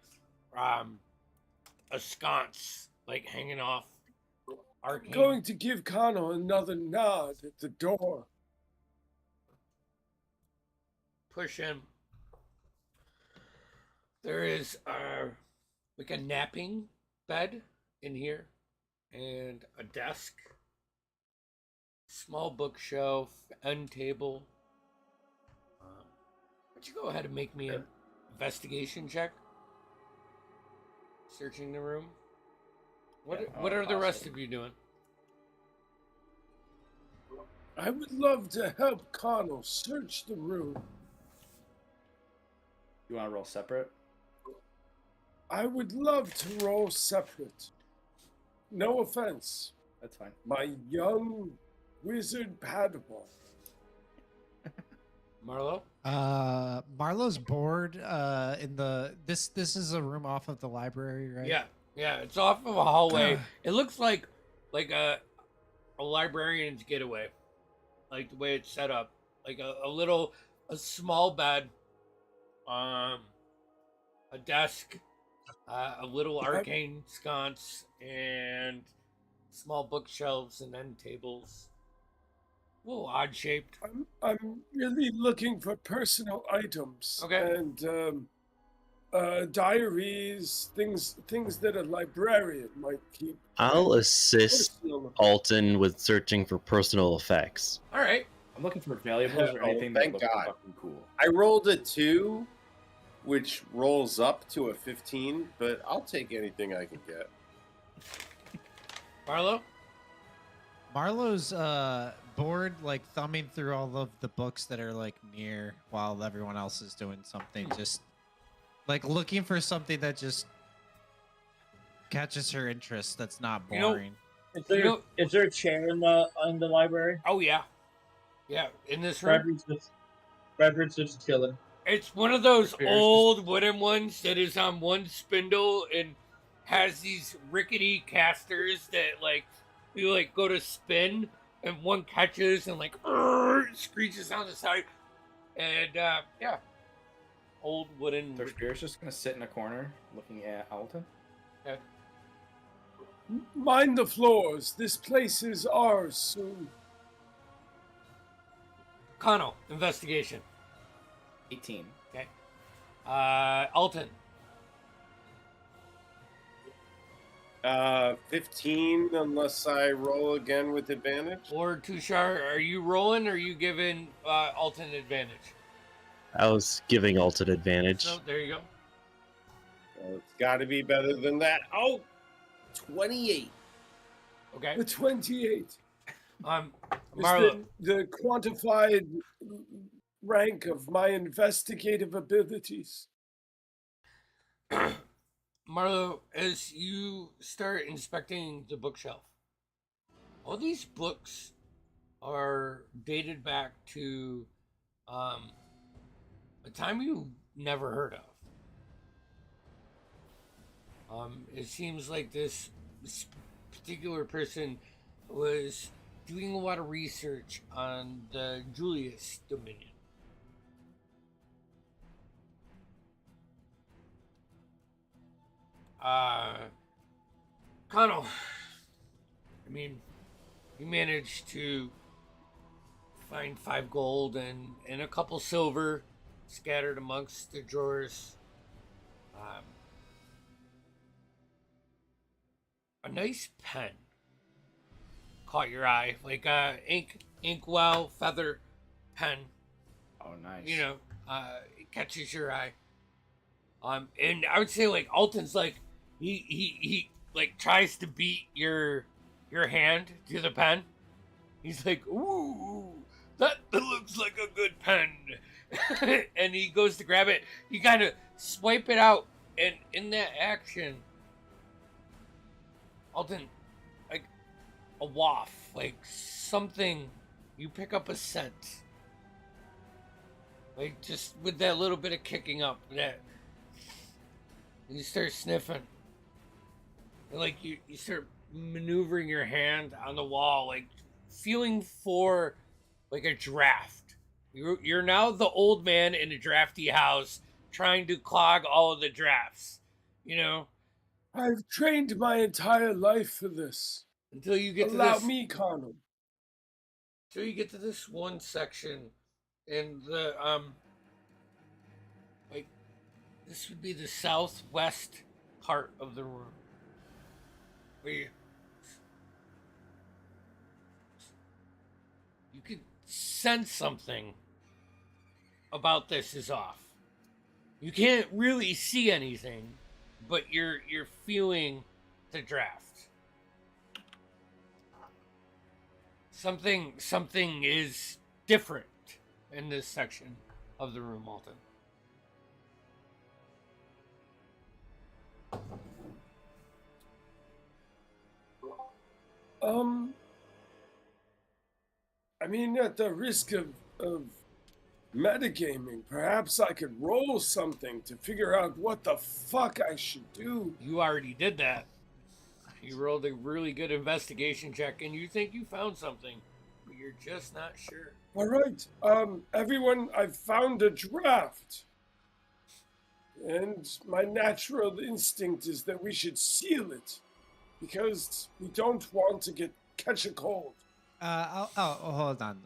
A: a sconce like hanging off.
F: I'm going to give Connell another nod at the door.
A: Push in. There is like a napping bed in here, and a desk, small bookshelf, end table. Why don't you go ahead and make me an investigation check? Searching the room. What are the rest of you doing?
F: I would love to help Connell search the room.
E: You want to roll separate?
F: I would love to roll separate. No offense.
E: That's fine.
F: My young wizard Padawan.
A: Marlo?
D: Marlo's bored. This is a room off of the library, right?
A: Yeah, it's off of a hallway. It looks like a librarian's getaway, like the way it's set up, like a small bed, a desk, a little arcane sconce, and small bookshelves and end tables. A little odd shaped.
F: I'm really looking for personal items.
A: Okay.
F: And diaries, things that a librarian might keep.
G: I'll assist Alton with searching for personal effects.
A: All right.
E: I'm looking for valuables or anything that looks fucking cool.
B: I rolled a 2, which rolls up to a 15, but I'll take anything I can get.
A: Marlo?
D: Marlo's bored, like thumbing through all of the books that are like near while everyone else is doing something, just like looking for something that just catches her interest. That's not boring.
H: Is there a chair in the library?
A: Oh yeah, in this room.
H: Frederick's just chilling.
A: It's one of those old wooden ones that is on one spindle and has these rickety casters that like you like go to spin and one catches and like screeches on the side. And old wooden.
E: Their spirit's just gonna sit in a corner looking at Alton.
A: Okay.
F: Mind the floors. This place is ours soon.
A: Connell, investigation.
E: 18.
A: Okay. Alton.
B: 15, unless I roll again with advantage.
A: Or Tushar, are you rolling or are you giving Alton advantage?
G: I was giving Alton advantage.
A: So there you go.
B: Well, it's got to be better than that. Oh, 28.
A: Okay.
F: The 28.
A: Marlo.
F: The quantified rank of my investigative abilities.
A: Marlo, as you start inspecting the bookshelf, all these books are dated back to a time you never heard of. It seems like this particular person was doing a lot of research on the Julius Dominion. Connell, I mean, you managed to find 5 gold and a couple silver scattered amongst the drawers. nice pen caught your eye, like inkwell feather pen.
E: Oh, nice.
A: You know, it catches your eye. And I would say like Alton's like he like tries to beat your hand to the pen. He's like, ooh, that looks like a good pen. And he goes to grab it. You kind of swipe it out, and in that action, Alton, like a waft, like something, you pick up a scent. Like just with that little bit of kicking up, that you start sniffing. And like you start maneuvering your hand on the wall, like feeling for like a draft. You're now the old man in a drafty house trying to clog all of the drafts, you know?
F: I've trained my entire life for this.
A: Until you get
F: Allow
A: to this.
F: me, Connor.
A: Until you get to this one section in the like this would be the southwest part of the room. Where you could sense something about this is off. You can't really see anything, but you're feeling the draft. Something is different in this section of the room, Alton.
F: I mean, at the risk of metagaming, perhaps I could roll something to figure out what the fuck I should do.
A: You already did that. You rolled a really good investigation check, and you think you found something, but you're just not sure.
F: All right, everyone, I've found a draft. And my natural instinct is that we should seal it, because we don't want to catch a cold.
D: Hold on.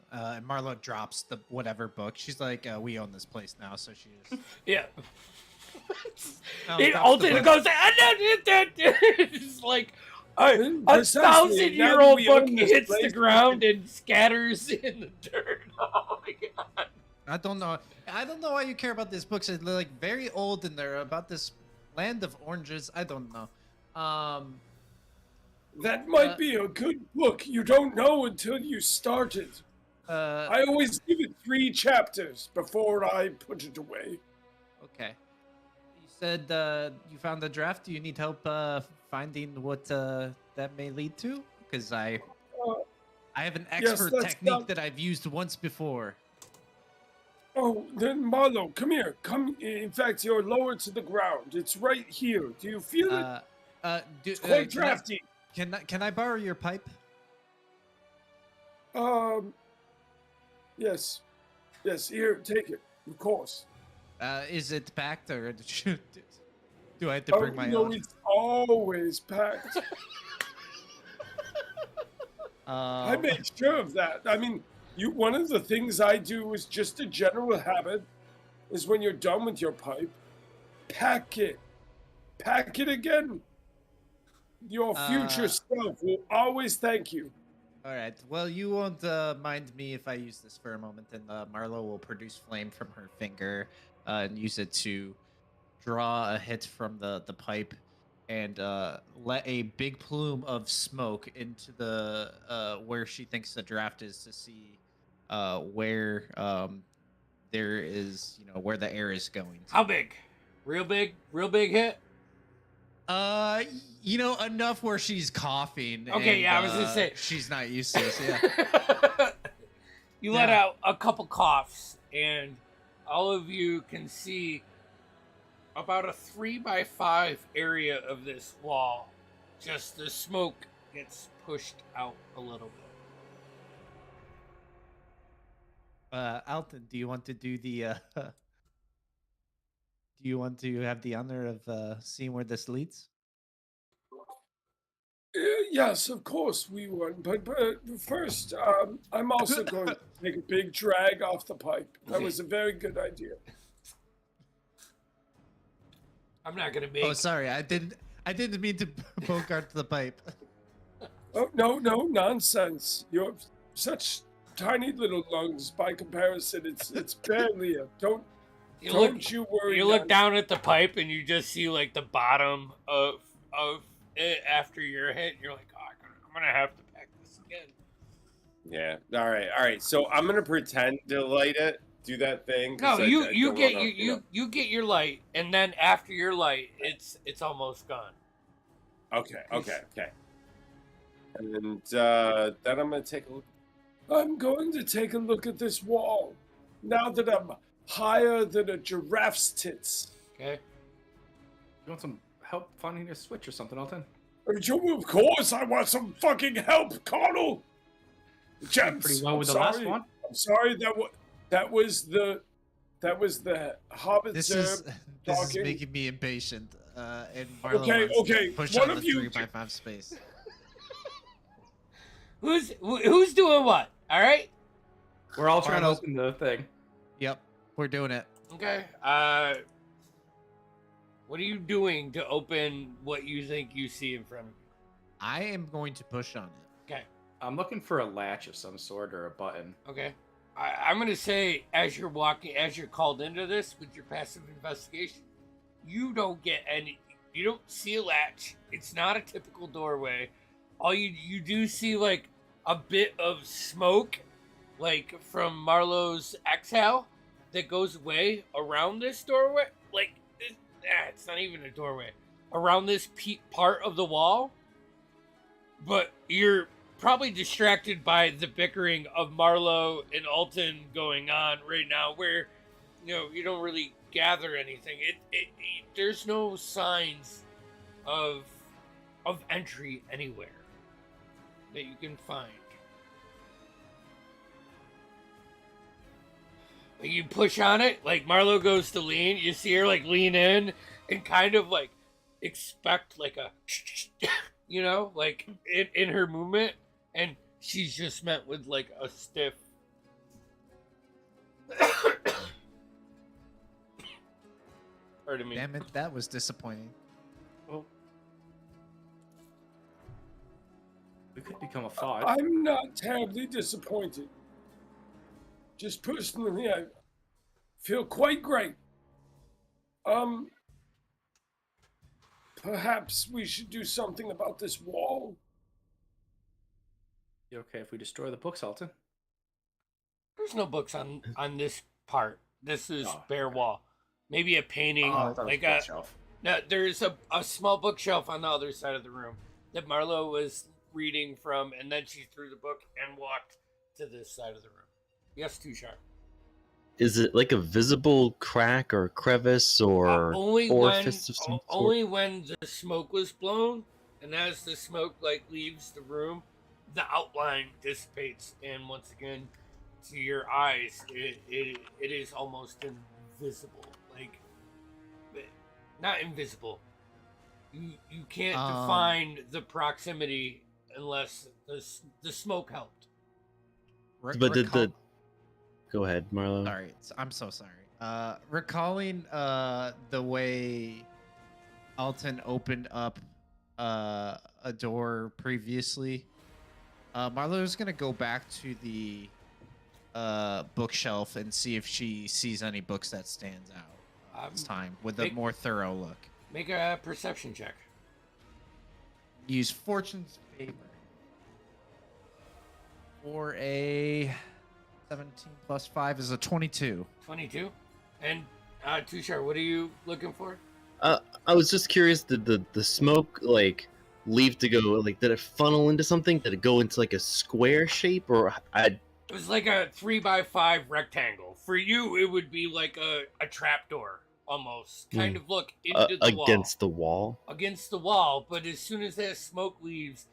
D: Marlo drops the whatever book. She's like, we own this place now, so she just...
A: Yeah.
D: Drops
A: Alton
D: the
A: goes, it's like a
F: Precisely,
A: 1,000-year-old
F: now that we
A: book
F: own this
A: hits the
F: place,
A: ground and scatters in the dirt. Oh my god.
D: I don't know why you care about these books. They're like very old and they're about this land of oranges. I don't know.
F: That might be a good book. You don't know until you start it. I always give it 3 chapters before I put it away.
D: Okay. You said you found the draft. Do you need help finding what that may lead to? Because I have an expert technique that I've used once before.
F: Oh, then Marlo, come here. Come. In fact, you're lower to the ground. It's right here. Do you feel it? It's quite drafty.
D: Can I borrow your pipe?
F: Yes. Here, take it. Of course.
D: Is it packed or do I have to bring my own?
F: It's always packed. I made sure of that. I mean, one of the things I do is just a general habit is when you're done with your pipe, pack it. Pack it again. Your future self will always thank you.
D: All right. Well, you won't mind me if I use this for a moment. And Marlo will produce flame from her finger and use it to draw a hit from the pipe and let a big plume of smoke into the where she thinks the draft is to see where there is, where the air is going to.
A: How big? Real big hit?
D: Enough where she's coughing.
A: Okay,
D: and,
A: yeah, I was gonna say
D: she's not used to this. Yeah.
A: You let out a couple coughs, and all of you can see about a 3x5 area of this wall. Just the smoke gets pushed out a little bit.
D: Alton, do you want to do the? Do you want to have the honor of seeing where this leads?
F: Yes, of course we would. But first, I'm also going to take a big drag off the pipe. That was a very good idea.
A: I'm not gonna make.
D: Oh, sorry, I I didn't mean to bogart the pipe.
F: Oh, no, nonsense. You have such tiny little lungs by comparison. It's barely a... Don't you worry.
A: You look down at the pipe and you just see like the bottom of it after your hit. And you're like, oh, I'm gonna have to pack this again.
B: Yeah. All right. So I'm gonna pretend to light it. Do that thing.
A: No, you get your light, and then after your light, it's almost gone.
B: Okay. And then I'm gonna take a look.
F: I'm going to take a look at this wall. Now that I'm higher than a giraffe's tits.
A: Okay.
E: You want some help finding a switch or something, Alton?
F: Of course, I want some fucking help, Connell. Gents,
E: Pretty well with the
F: sorry.
E: last one.
F: I'm sorry. That was the Hobbit.
D: This is making me impatient. And Marlo
F: Okay,
D: wants to
F: okay.
D: push
F: One
D: on
F: of
D: the
F: you
D: 3x5 space.
A: Who's doing what? All right.
E: We're all trying to
D: Marlo's-
E: open the thing.
D: Yep, we're doing it.
A: Okay. What are you doing to open what you think you see in front of you?
D: I am going to push on it.
A: Okay.
E: I'm looking for a latch of some sort or a button.
A: Okay. I'm gonna say as you're called into this with your passive investigation, you don't see a latch. It's not a typical doorway. All you do see like a bit of smoke, like from Marlowe's exhale, that goes away around this doorway. Like it's not even a doorway around this part of the wall. But you're probably distracted by the bickering of Marlowe and Alton going on right now, where you don't really gather anything. There's no signs of entry anywhere that you can find. You push on it, like Marlowe goes to lean. You see her like lean in and kind of like expect like a, like in her movement. And she's just met with like a stiff. Pardon me.
D: Damn it, that was disappointing.
E: Well, we could become a 5.
F: I'm not terribly disappointed. Just personally, I feel quite great. Perhaps we should do something about this wall.
E: You okay if we destroy the books, Alton?
A: There's no books on this part. This is bare
E: okay.
A: wall. Maybe a painting, like a
E: bookshelf.
A: no. There's a small bookshelf on the other side of the room that Marlowe was reading from, and then she threw the book and walked to this side of the room. Yes, Tushar.
G: Is it like a visible crack or crevice or orifice of some sort?
A: Only when the smoke was blown, and as the smoke like leaves the room, the outline dissipates, and once again, to your eyes, it is almost invisible. Like, not invisible. You can't define the proximity unless the smoke helped.
G: But did the... Go ahead, Marlo.
D: Sorry, I'm so sorry. Recalling the way Alton opened up a door previously, Marlo's gonna go back to the bookshelf and see if she sees any books that stands out this time with a more thorough look.
A: Make a perception check.
D: Use Fortune's favor for a 17 plus 5 is a 22.
A: 22. And Tushar, what are you looking for?
G: I was just curious, did the smoke like leave to go, like did it funnel into something? Did it go into like a square shape, or
A: It was like a 3x5 rectangle. For you, it would be like a trapdoor almost. Kind of look into the wall.
G: Against the wall?
A: Against the wall, but as soon as that smoke leaves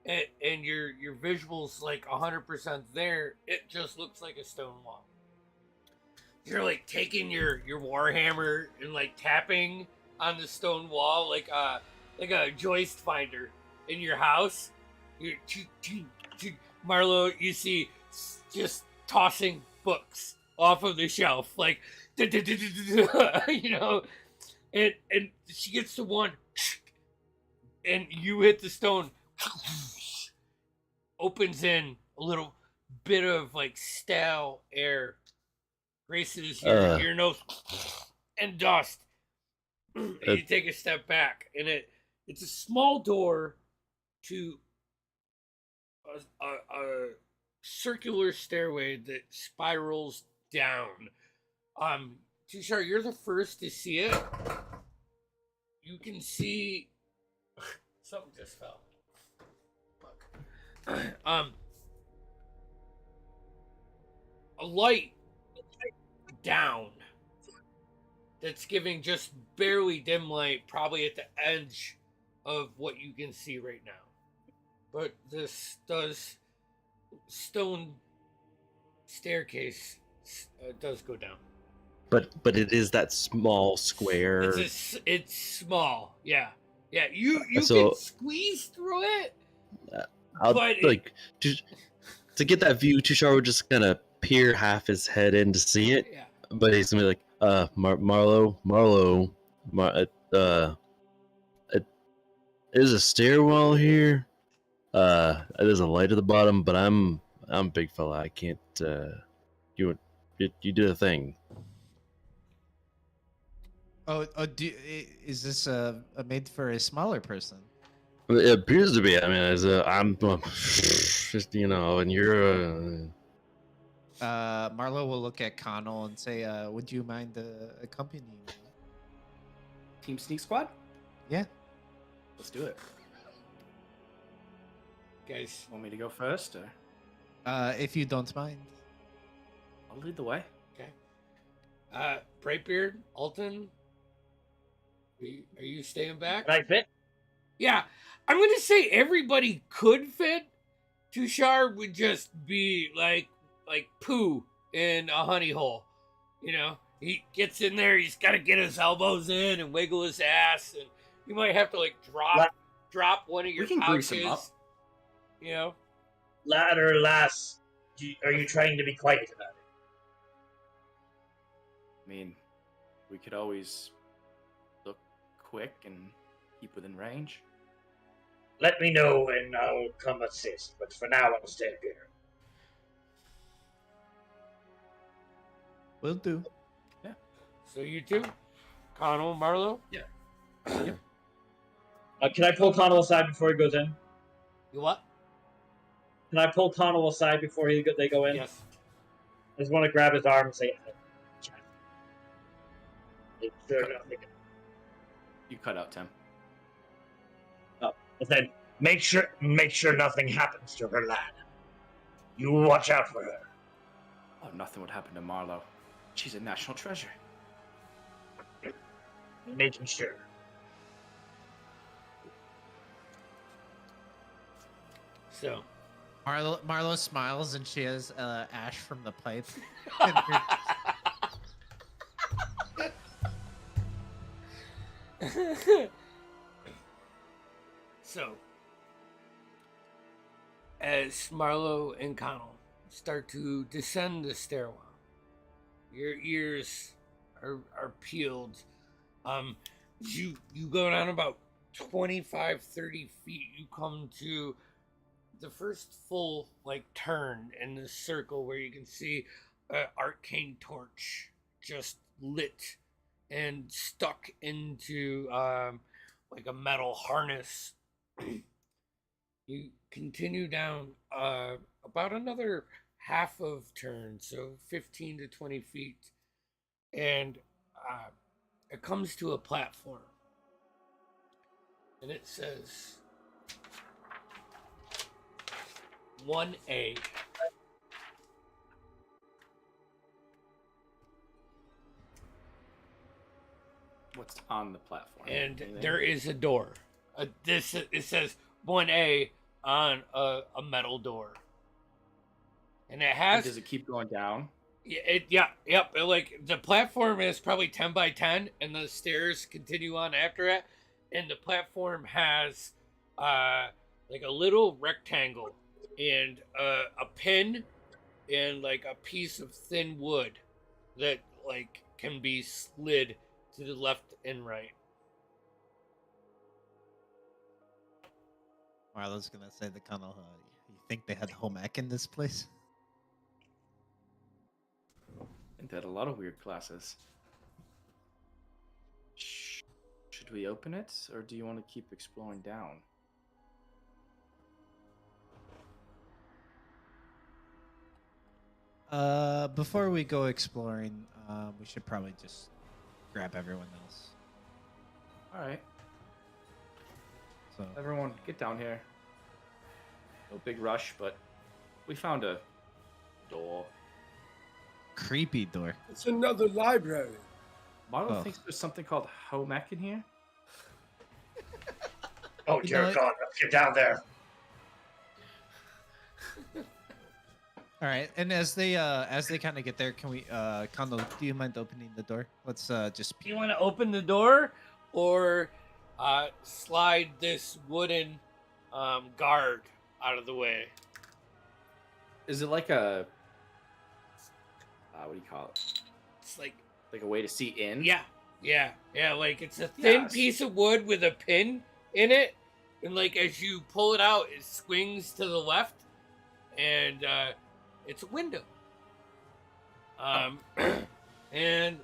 A: and your visual's like 100% there, it just looks like a stone wall. You're like taking your warhammer and like tapping on the stone wall like a joist finder in your house. You're Marlo, you see just tossing books off of the shelf, like and she gets to one, and you hit the stone, opens in a little bit of like stale air, graces your nose, and dust. And you take a step back, and it's a small door to a circular stairway that spirals down. Tushar, you're the first to see it. You can see something just fell. Fuck. A light down that's giving just barely dim light, probably at the edge of what you can see right now. But this stone staircase does go down.
G: But it is that small square.
A: It's small, yeah. You
G: So-
A: can squeeze through it.
G: I'll
A: but
G: to get that view. Tushar would just kind of peer half his head in to see it.
A: Yeah.
G: But he's gonna be like, Marlo, there's a stairwell here. There's a light at the bottom, but I'm a big fella. I can't. You do the thing.
D: Is this a made for a smaller person?
G: It appears to be. I mean, I'm just and you're.
D: Marlo will look at Connell and say, "Would you mind accompanying me?"
E: Team Sneak Squad?
D: Yeah.
E: Let's do it.
A: Guys,
E: Want me to go first, or
D: If you don't mind.
E: I'll lead the way.
A: okay. Brightbeard, Alton, are you staying back?
H: Can I fit?
A: Yeah, I'm gonna say everybody could fit. Tushar would just be like poo in a honey hole. He gets in there, he's got to get his elbows in and wiggle his ass, and you might have to like drop one of your
E: We can grease him
A: pouches.
E: up.
H: Lad or lass, are you trying to be quiet about it?
E: I mean, we could always look quick and keep within range.
H: Let me know and I'll come assist, but for now I'll stand here.
D: Will do.
A: So you two, Connell, Marlo.
H: Can I pull Connell aside before he goes in?
A: You what?
H: Can I pull Connell aside before they go in?
A: Yes.
H: I just want to grab his arm and say, make sure nothing.
E: You cut out, Tim.
H: I said, make sure nothing happens to her, lad. You watch out for her.
E: Oh, nothing would happen to Marlo. She's a national treasure.
H: Making sure.
A: So
D: Marlo smiles and she has ash from the pipe.
A: So, as Marlo and Connell start to descend the stairwell, your ears are peeled. You go down about 25, 30 feet. You come to the first full turn in this circle where you can see an arcane torch just lit and stuck into a metal harness. You continue down about another half of turn, so 15 to 20 feet, and it comes to a platform, and it says 1A.
E: What's on the platform?
A: And
E: Anything?
A: there is a door. It says 1A on a metal door, and it has.
E: Does it keep going down?
A: Yep. The platform is probably 10 by 10, and the stairs continue on after it. And the platform has a little rectangle and a pin and a piece of thin wood that can be slid to the left and right.
D: Marlo's gonna say the Konoha. You think they had home ec in this place?
E: I think they had a lot of weird classes. Should we open it, or do you want to keep exploring down?
D: Before we go exploring, we should probably just grab everyone else.
E: All right,
D: So
E: everyone, get down here. No big rush, but we found a door.
D: creepy door.
F: It's another library.
E: Marlo
D: Oh.
E: thinks there's something called home ec in here.
H: Oh,
D: You
H: dear
D: know what?
H: God, let's get down there.
D: All right, and as they kind of get there, can we, Kondo, do you mind opening the door? Let's just.
A: You want to open the door or slide this wooden guard out of the way?
E: Is it like a what do you call it?
A: It's like,
E: Like a way to see in?
A: yeah. Like it's a thin
E: Yes.
A: piece of wood with a pin in it, and like as you pull it out, it swings to the left, and it's a window. And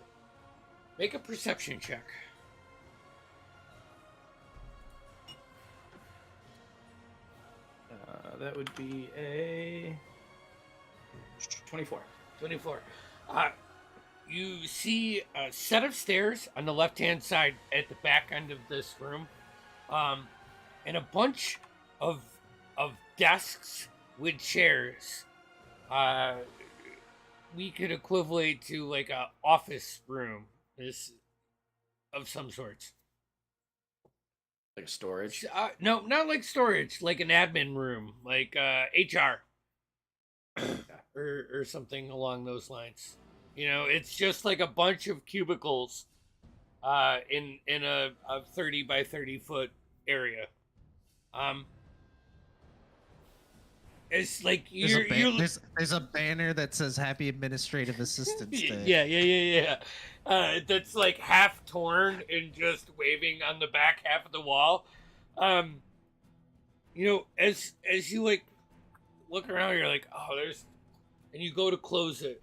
A: make a perception check.
E: That would be a 24.
A: 24. You see a set of stairs on the left-hand side at the back end of this room, and a bunch of desks with chairs. We could equivalent to like a office room, this of some sorts.
E: Like a storage.
A: No, not like storage, like an admin room, like HR. or something along those lines. You know, it's just like a bunch of cubicles in a 30 by 30 foot area. It's like
D: There's a banner that says "Happy Administrative Assistance Day."
A: yeah. That's like half torn and just waving on the back half of the wall. You know, as you like look around, you're like, oh, there's, and you go to close it.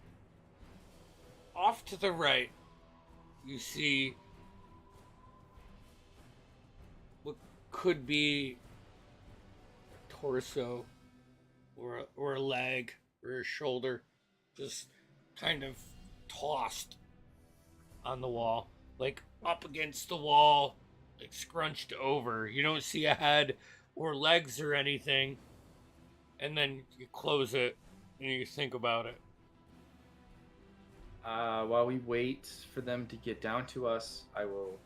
A: Off to the right, you see what could be a torso or a leg or a shoulder just kind of tossed on the wall, like up against the wall, like scrunched over. You don't see a head or legs or anything. And then you close it and you think about it.
E: While we wait for them to get down to us, I will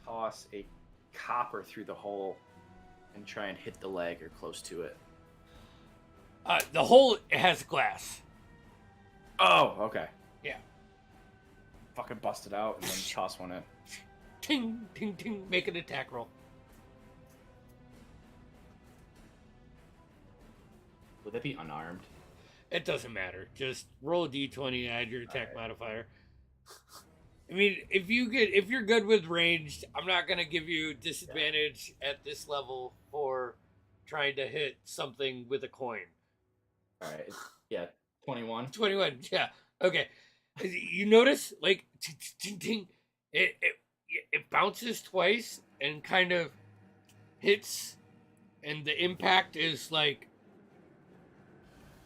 E: toss a copper through the hole and try and hit the leg or close to it.
A: The hole has glass.
E: Oh, okay.
A: Yeah.
E: Fucking bust it out and then toss one in.
A: Ting, ting, ting. Make an attack roll.
E: Would that be unarmed?
A: It doesn't matter. Just roll a d20 and add your attack modifier. I mean, if you're good with ranged, I'm not gonna give you disadvantage at this level for trying to hit something with a coin.
E: All right. Yeah. 21.
A: 21. Yeah. Okay. You notice, like, ting, ting, ting, it bounces twice and kind of hits, and the impact is like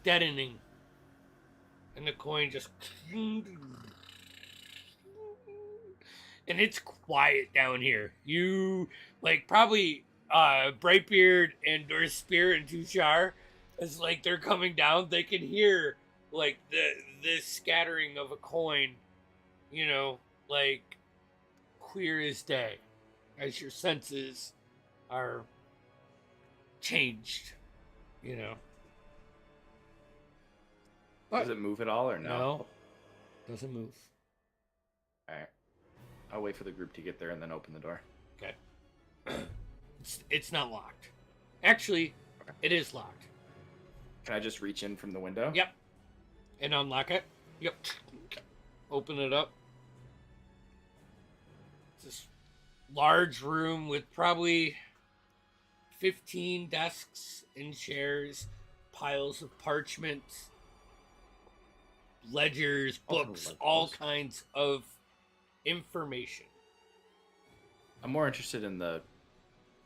A: deadening, and the coin just, and it's quiet down here. You like probably Brightbeard and or Spear and Tushar, as like they're coming down, they can hear like the scattering of a coin, you know, like clear as day, as your senses are changed, you know. But
E: Does it move at all or no?
A: no, doesn't move.
E: All right. I'll wait for the group to get there and then open the door.
A: Okay. It's not locked. Actually, it is locked.
E: Can I just reach in from the window?
A: Yep. And unlock it. Yep. Open it up. It's this large room with probably 15 desks and chairs, piles of parchment, ledgers, books, all kinds of information.
E: I'm more interested in the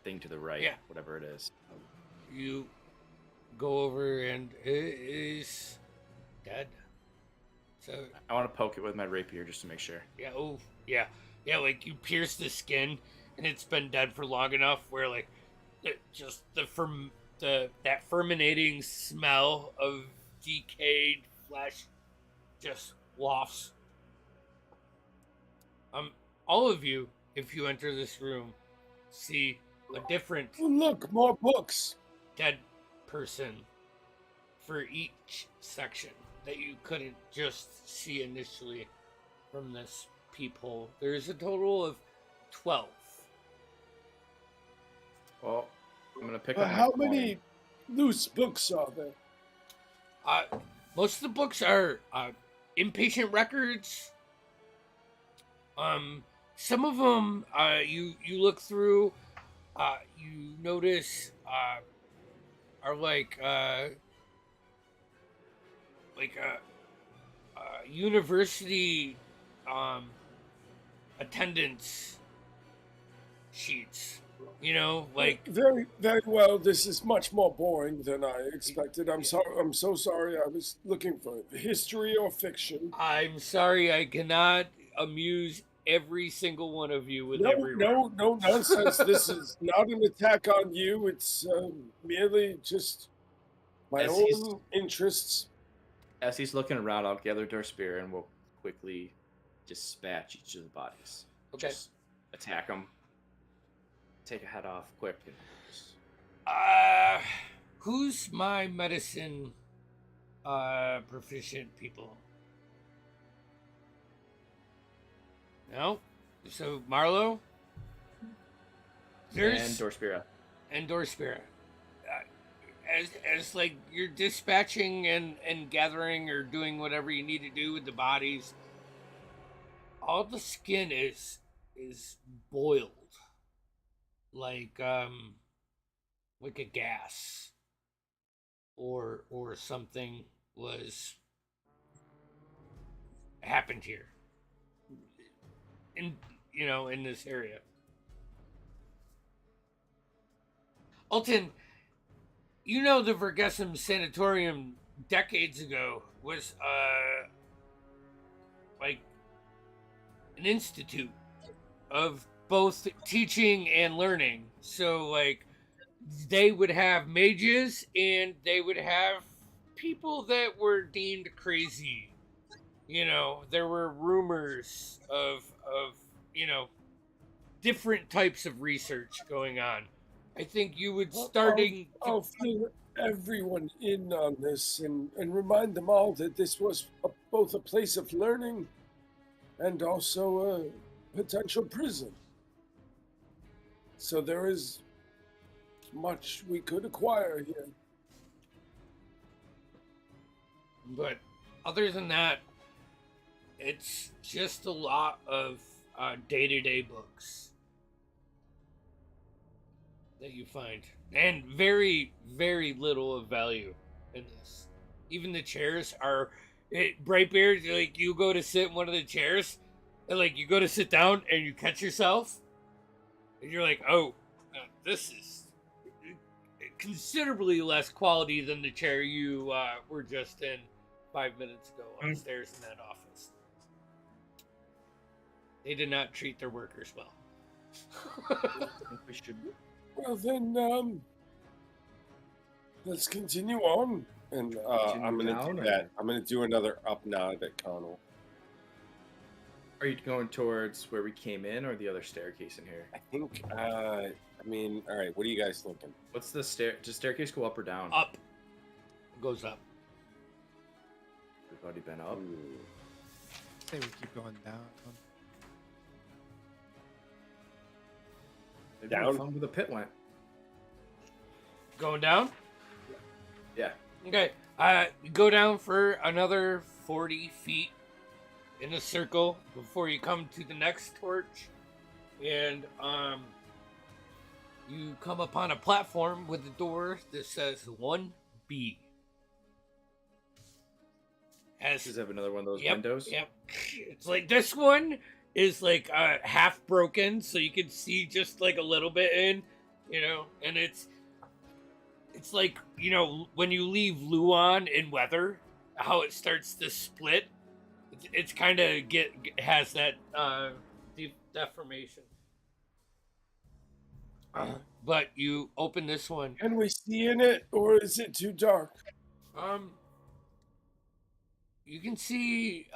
E: thing to the right,
A: Yeah.
E: whatever it is.
A: You go over and it is dead. So
E: I want to poke it with my rapier just to make sure.
A: yeah, oh yeah, yeah. Like you pierce the skin, and it's been dead for long enough where like that fermenting smell of decayed flesh just wafts. All of you, if you enter this room, see a different
F: Oh, look, more books.
A: dead person for each section that you couldn't just see initially from this peephole. There's a total of 12.
E: Well, I'm gonna pick up.
F: How many loose books are there?
A: Most of the books are inpatient records. Some of them you look through, you notice are like university attendance sheets. You know, like
F: Very, very well. This is much more boring than I expected. I'm sorry. I'm so sorry. I was looking for history or fiction.
A: I'm sorry I cannot amuse every single one of you with
F: No,
A: every
F: no, no nonsense. This is not an attack on you. It's merely just my
E: As he's-
F: own interests.
E: As he's looking around, I'll gather Dorspire and we'll quickly dispatch each of the bodies.
A: Okay.
E: Just attack them. Take a head off quick. And just...
A: Who's my medicine proficient people? No? So Marlo?
E: And Dorspira.
A: And Dorspira. As like you're dispatching and gathering or doing whatever you need to do with the bodies, all the skin is boiled. Like a gas or something was happened here in this area. Alton, the Vergesum Sanatorium decades ago was like an institute of both teaching and learning. So like they would have mages and they would have people that were deemed crazy. There were rumors of different types of research going on. I think you would
F: I'll fill everyone in on this and remind them all that this was both a place of learning and also a potential prison. So there is much we could acquire here.
A: But other than that, it's just a lot of day-to-day books that you find. And very, very little of value in this. Even the chairs are... Brightbeard, like, you go to sit in one of the chairs, and, like, you go to sit down, and you catch yourself, and you're like, oh, this is considerably less quality than the chair you were just in 5 minutes ago upstairs in that office. They did not treat their workers well.
E: I think we should...
F: Well then, let's continue on. And I'm gonna do that. I'm gonna do another up nod at Connell.
E: Are you going towards where we came in or the other staircase in here?
F: I think. All right. What are you guys thinking?
E: What's the stair? Does staircase go up or down?
A: Up. It goes up.
E: We've already been up.
D: Say we keep going down.
E: Maybe we'll find where the pit went.
A: Going down?
E: Yeah.
A: Okay. Go down for another 40 feet in a circle before you come to the next torch. And You come upon a platform with a door that says 1B.
E: Does it have another one of those windows?
A: Yep. It's like this one is like half broken, so you can see just like a little bit in, and it's like, when you leave Luon in weather, how it starts to split. It's kind of has that deformation. But you open this one.
F: Can we see in it, or is it too dark?
A: You can see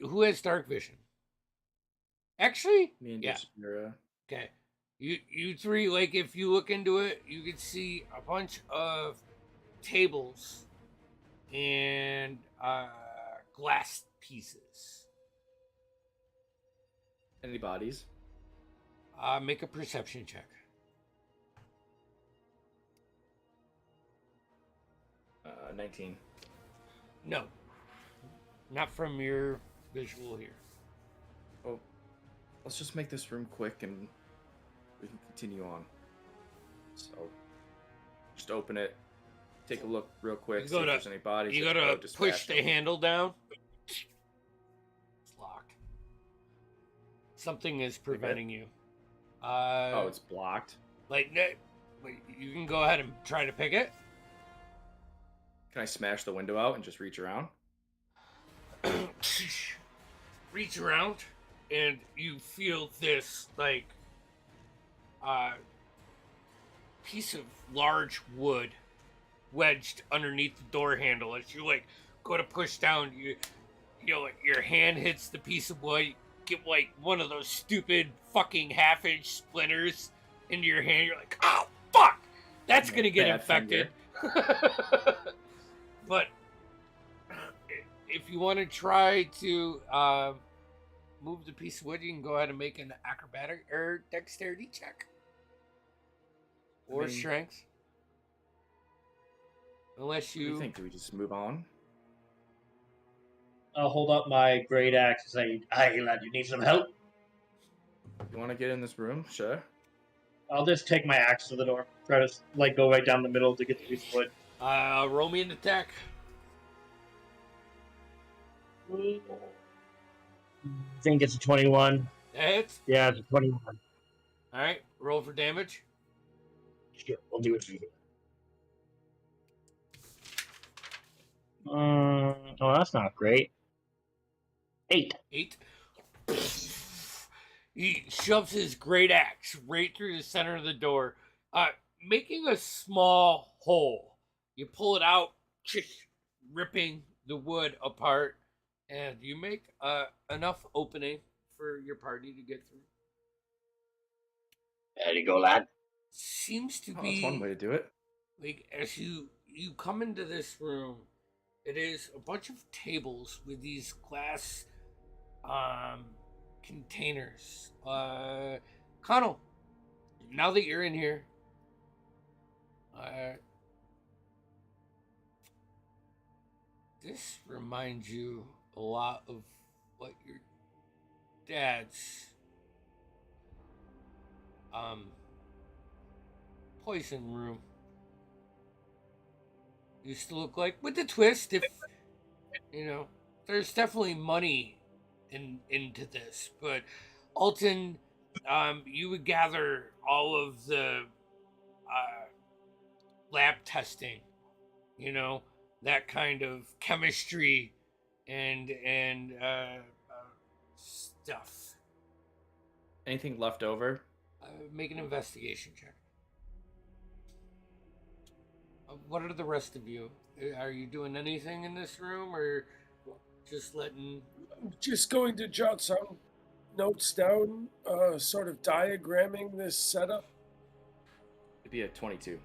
A: who has dark vision. Actually,
E: Me and
A: yeah.
E: Mira.
A: Okay. You three, like, if you look into it, you can see a bunch of tables and glass pieces.
E: Any bodies?
A: Make a perception check.
E: 19.
A: No. Not from your visual here.
E: Oh, let's just make this room quick and we can continue on. So, just open it, take a look real quick, see if there's any bodies.
A: You gotta push the handle down. It's locked. Something is preventing you.
E: Oh, it's blocked?
A: Like, you can go ahead and try to pick it.
E: Can I smash the window out and just reach around?
A: Reach around, and you feel this, like, piece of large wood wedged underneath the door handle. As you, like, go to push down, your hand hits the piece of wood, you get, like, one of those stupid fucking half-inch splinters into your hand. You're like, oh, fuck! That's gonna get infected. But if you want to try to move the piece of wood, you can go ahead and make an acrobatic or dexterity check. Or strength. Unless you...
E: What do you think? Do we just move on?
H: I'll hold up my great axe and say, "Hey, lad, you need some help?"
E: You want to get in this room? Sure.
H: I'll just take my axe to the door. Try to, like, go right down the middle to get the piece of wood.
A: Roll me an attack.
H: I think it's a 21.
A: Hits?
H: Yeah, it's a 21.
A: Alright, roll for damage.
H: Sure, we'll do it for you. Oh, that's not great. 8.
A: 8. He shoves his great axe right through the center of the door, making a small hole. You pull it out, ripping the wood apart, and you make enough opening for your party to get through.
H: There you go, lad.
A: Seems to be...
E: That's one way to do it.
A: Like, as you come into this room, it is a bunch of tables with these glass containers. Connell, now that you're in here, this reminds you a lot of what your dad's poison room used to look like, with the twist. If there's definitely money into this, but Alton, you would gather all of the lab testing, that kind of chemistry and stuff.
E: Anything left over?
A: Make an investigation check. What are the rest of you? Are you doing anything in this room, or just letting...
F: I'm just going to jot some notes down, sort of diagramming this setup.
E: It'd be a 22.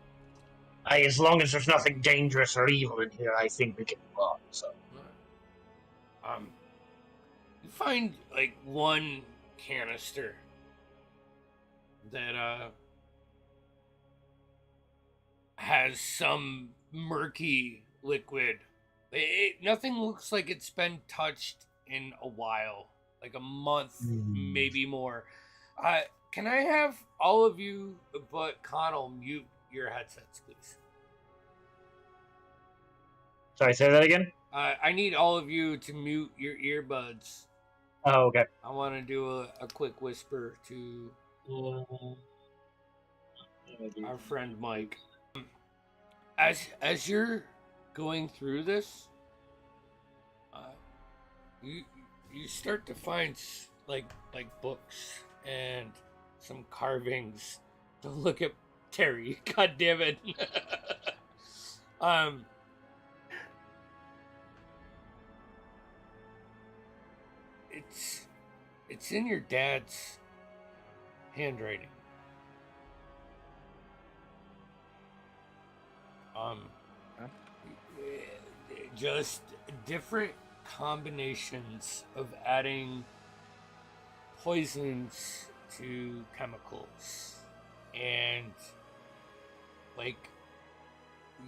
H: As long as there's nothing dangerous or evil in here, I think we can move on. So,
A: you find, like, one canister that has some murky liquid. Nothing looks like it's been touched in a while, like a month, maybe more. can I have all of you but Connell mute your headsets, please?
C: Sorry, say that again?
A: I need all of you to mute your earbuds.
C: Oh, okay.
A: I want to do a quick whisper to our friend Mike. As you're going through this, you start to find like books and some carvings. Don't look at Terry. God damn it. It's in your dad's handwriting. Just different combinations of adding poisons to chemicals, and like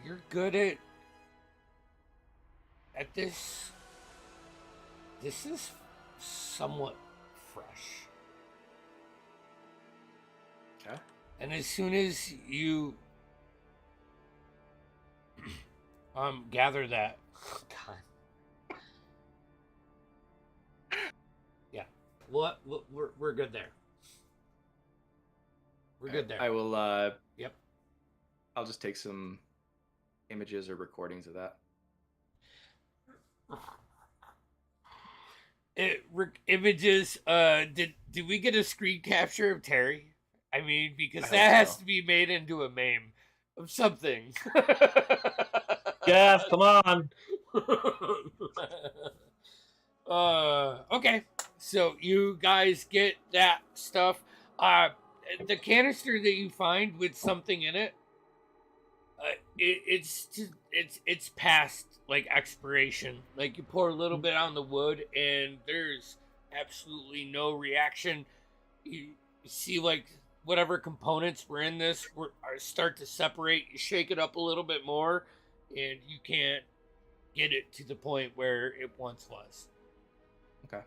A: you're good at this. This is somewhat fresh.
E: Okay.
A: And as soon as you gather that, God, yeah, well, we're good there. We're good there.
E: I will.
A: Yep.
E: I'll just take some images or recordings of that.
A: Images. Did we get a screen capture of Terry? I mean, because
E: I
A: that
E: hope
A: has
E: so.
A: to be made into a meme of something.
C: Jeff, come on.
A: Okay. So you guys get that stuff. The canister that you find with something in it, it's past like expiration. Like you pour a little bit on the wood and there's absolutely no reaction. You see like whatever components were in this start to separate. You shake it up a little bit more and you can't get it to the point where it once was.
E: Okay.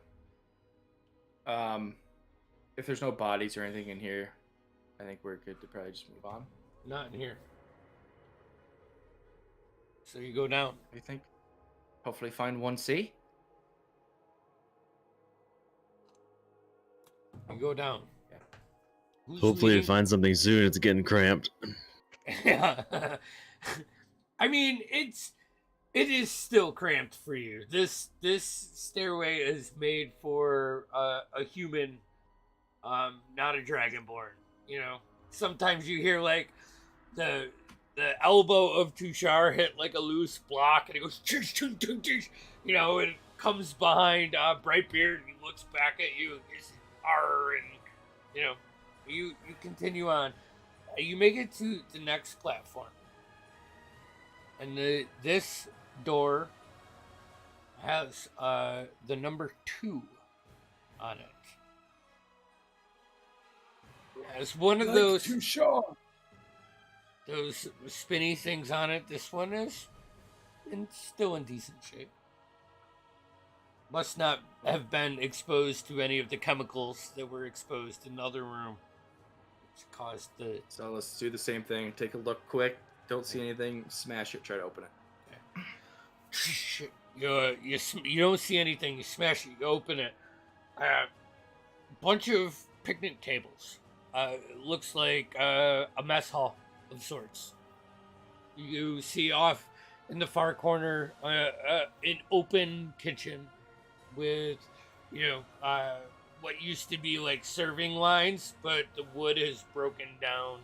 E: If there's no bodies or anything in here, I think we're good to probably just move on.
A: Not in here. So you go down.
E: What do you think? Hopefully find 1C.
A: You go down.
E: Yeah.
A: Who's
G: Hopefully, we
A: leading?
G: find something soon. It's getting cramped.
A: Yeah. I mean, it is still cramped for you. This stairway is made for a human, not a dragonborn. You know, sometimes you hear like the elbow of Tushar hit like a loose block, and it goes, you know, and it comes behind Brightbeard, and he looks back at you, and he's and you know, you continue on. You make it to the next platform, and this door has the number 2 on it. As one of those
F: Too sharp.
A: those spinny things on it. This one is still in decent shape. Must not have been exposed to any of the chemicals that were exposed in the other room, which caused the.
E: So let's do the same thing. Take a look quick. Don't see anything. Smash it. Try to open it.
A: You don't see anything. You smash it. You open it. Bunch of picnic tables. It looks like a mess hall of sorts. You see off in the far corner an open kitchen with, what used to be like serving lines, but the wood is broken down,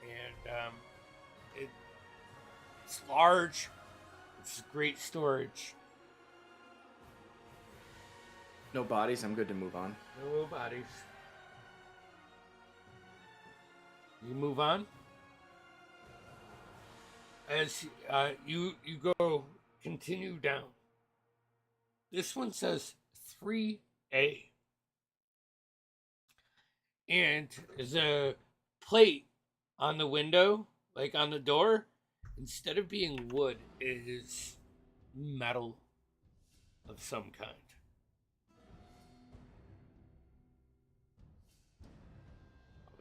A: and it's large. It's great storage.
E: No bodies. I'm good to move on.
A: No bodies. You move on. As you continue down. This one says 3A. And there's a plate on the window, like on the door. Instead of being wood, it is metal of some kind.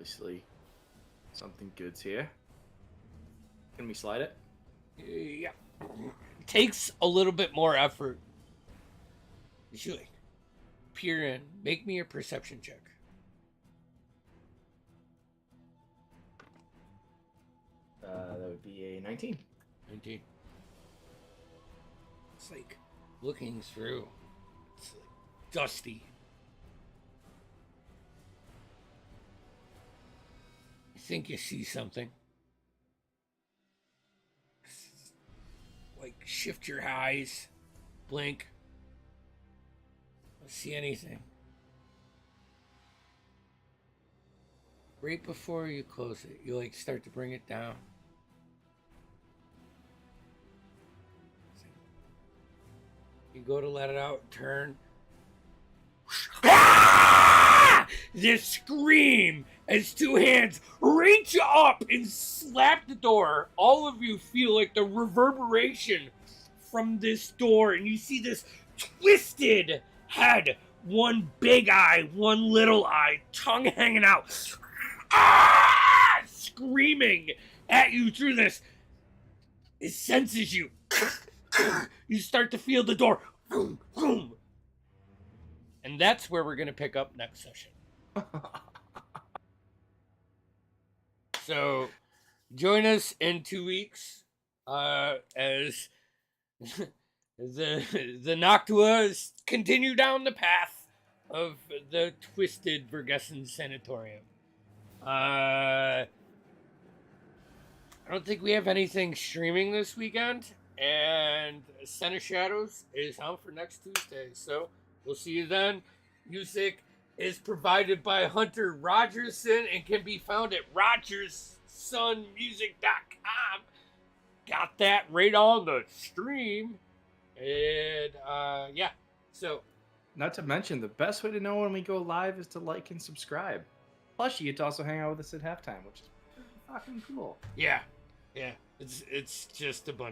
E: Obviously, something good's here. Can we slide it?
A: Yeah. Takes a little bit more effort. Usually. Peer in. Make me a perception check.
E: That would be a 19.
A: 19. It's like looking through. It's like dusty. You think you see something. Like shift your eyes. Blink. Don't see anything. Right before you close it, you like start to bring it down. You go to let it out, turn. Ah! This scream as two hands reach up and slap the door. All of you feel like the reverberation from this door, and you see this twisted head. One big eye, one little eye, tongue hanging out. Ah! Screaming at you through this. It senses you. You start to feel the door. Boom, boom. And that's where we're going to pick up next session. So, join us in 2 weeks as the Noctua continue down the path of the twisted Vergessen Sanatorium. I don't think we have anything streaming this weekend, and Center Shadows is out for next Tuesday, so we'll see you then. Music is provided by Hunter Rogerson and can be found at rogersonmusic.com. Got that right on the stream. And yeah, so
E: Not to mention, the best way to know when we go live is to like and subscribe. Plus, you get to also hang out with us at halftime, which is pretty fucking cool.
A: yeah, it's just a bunch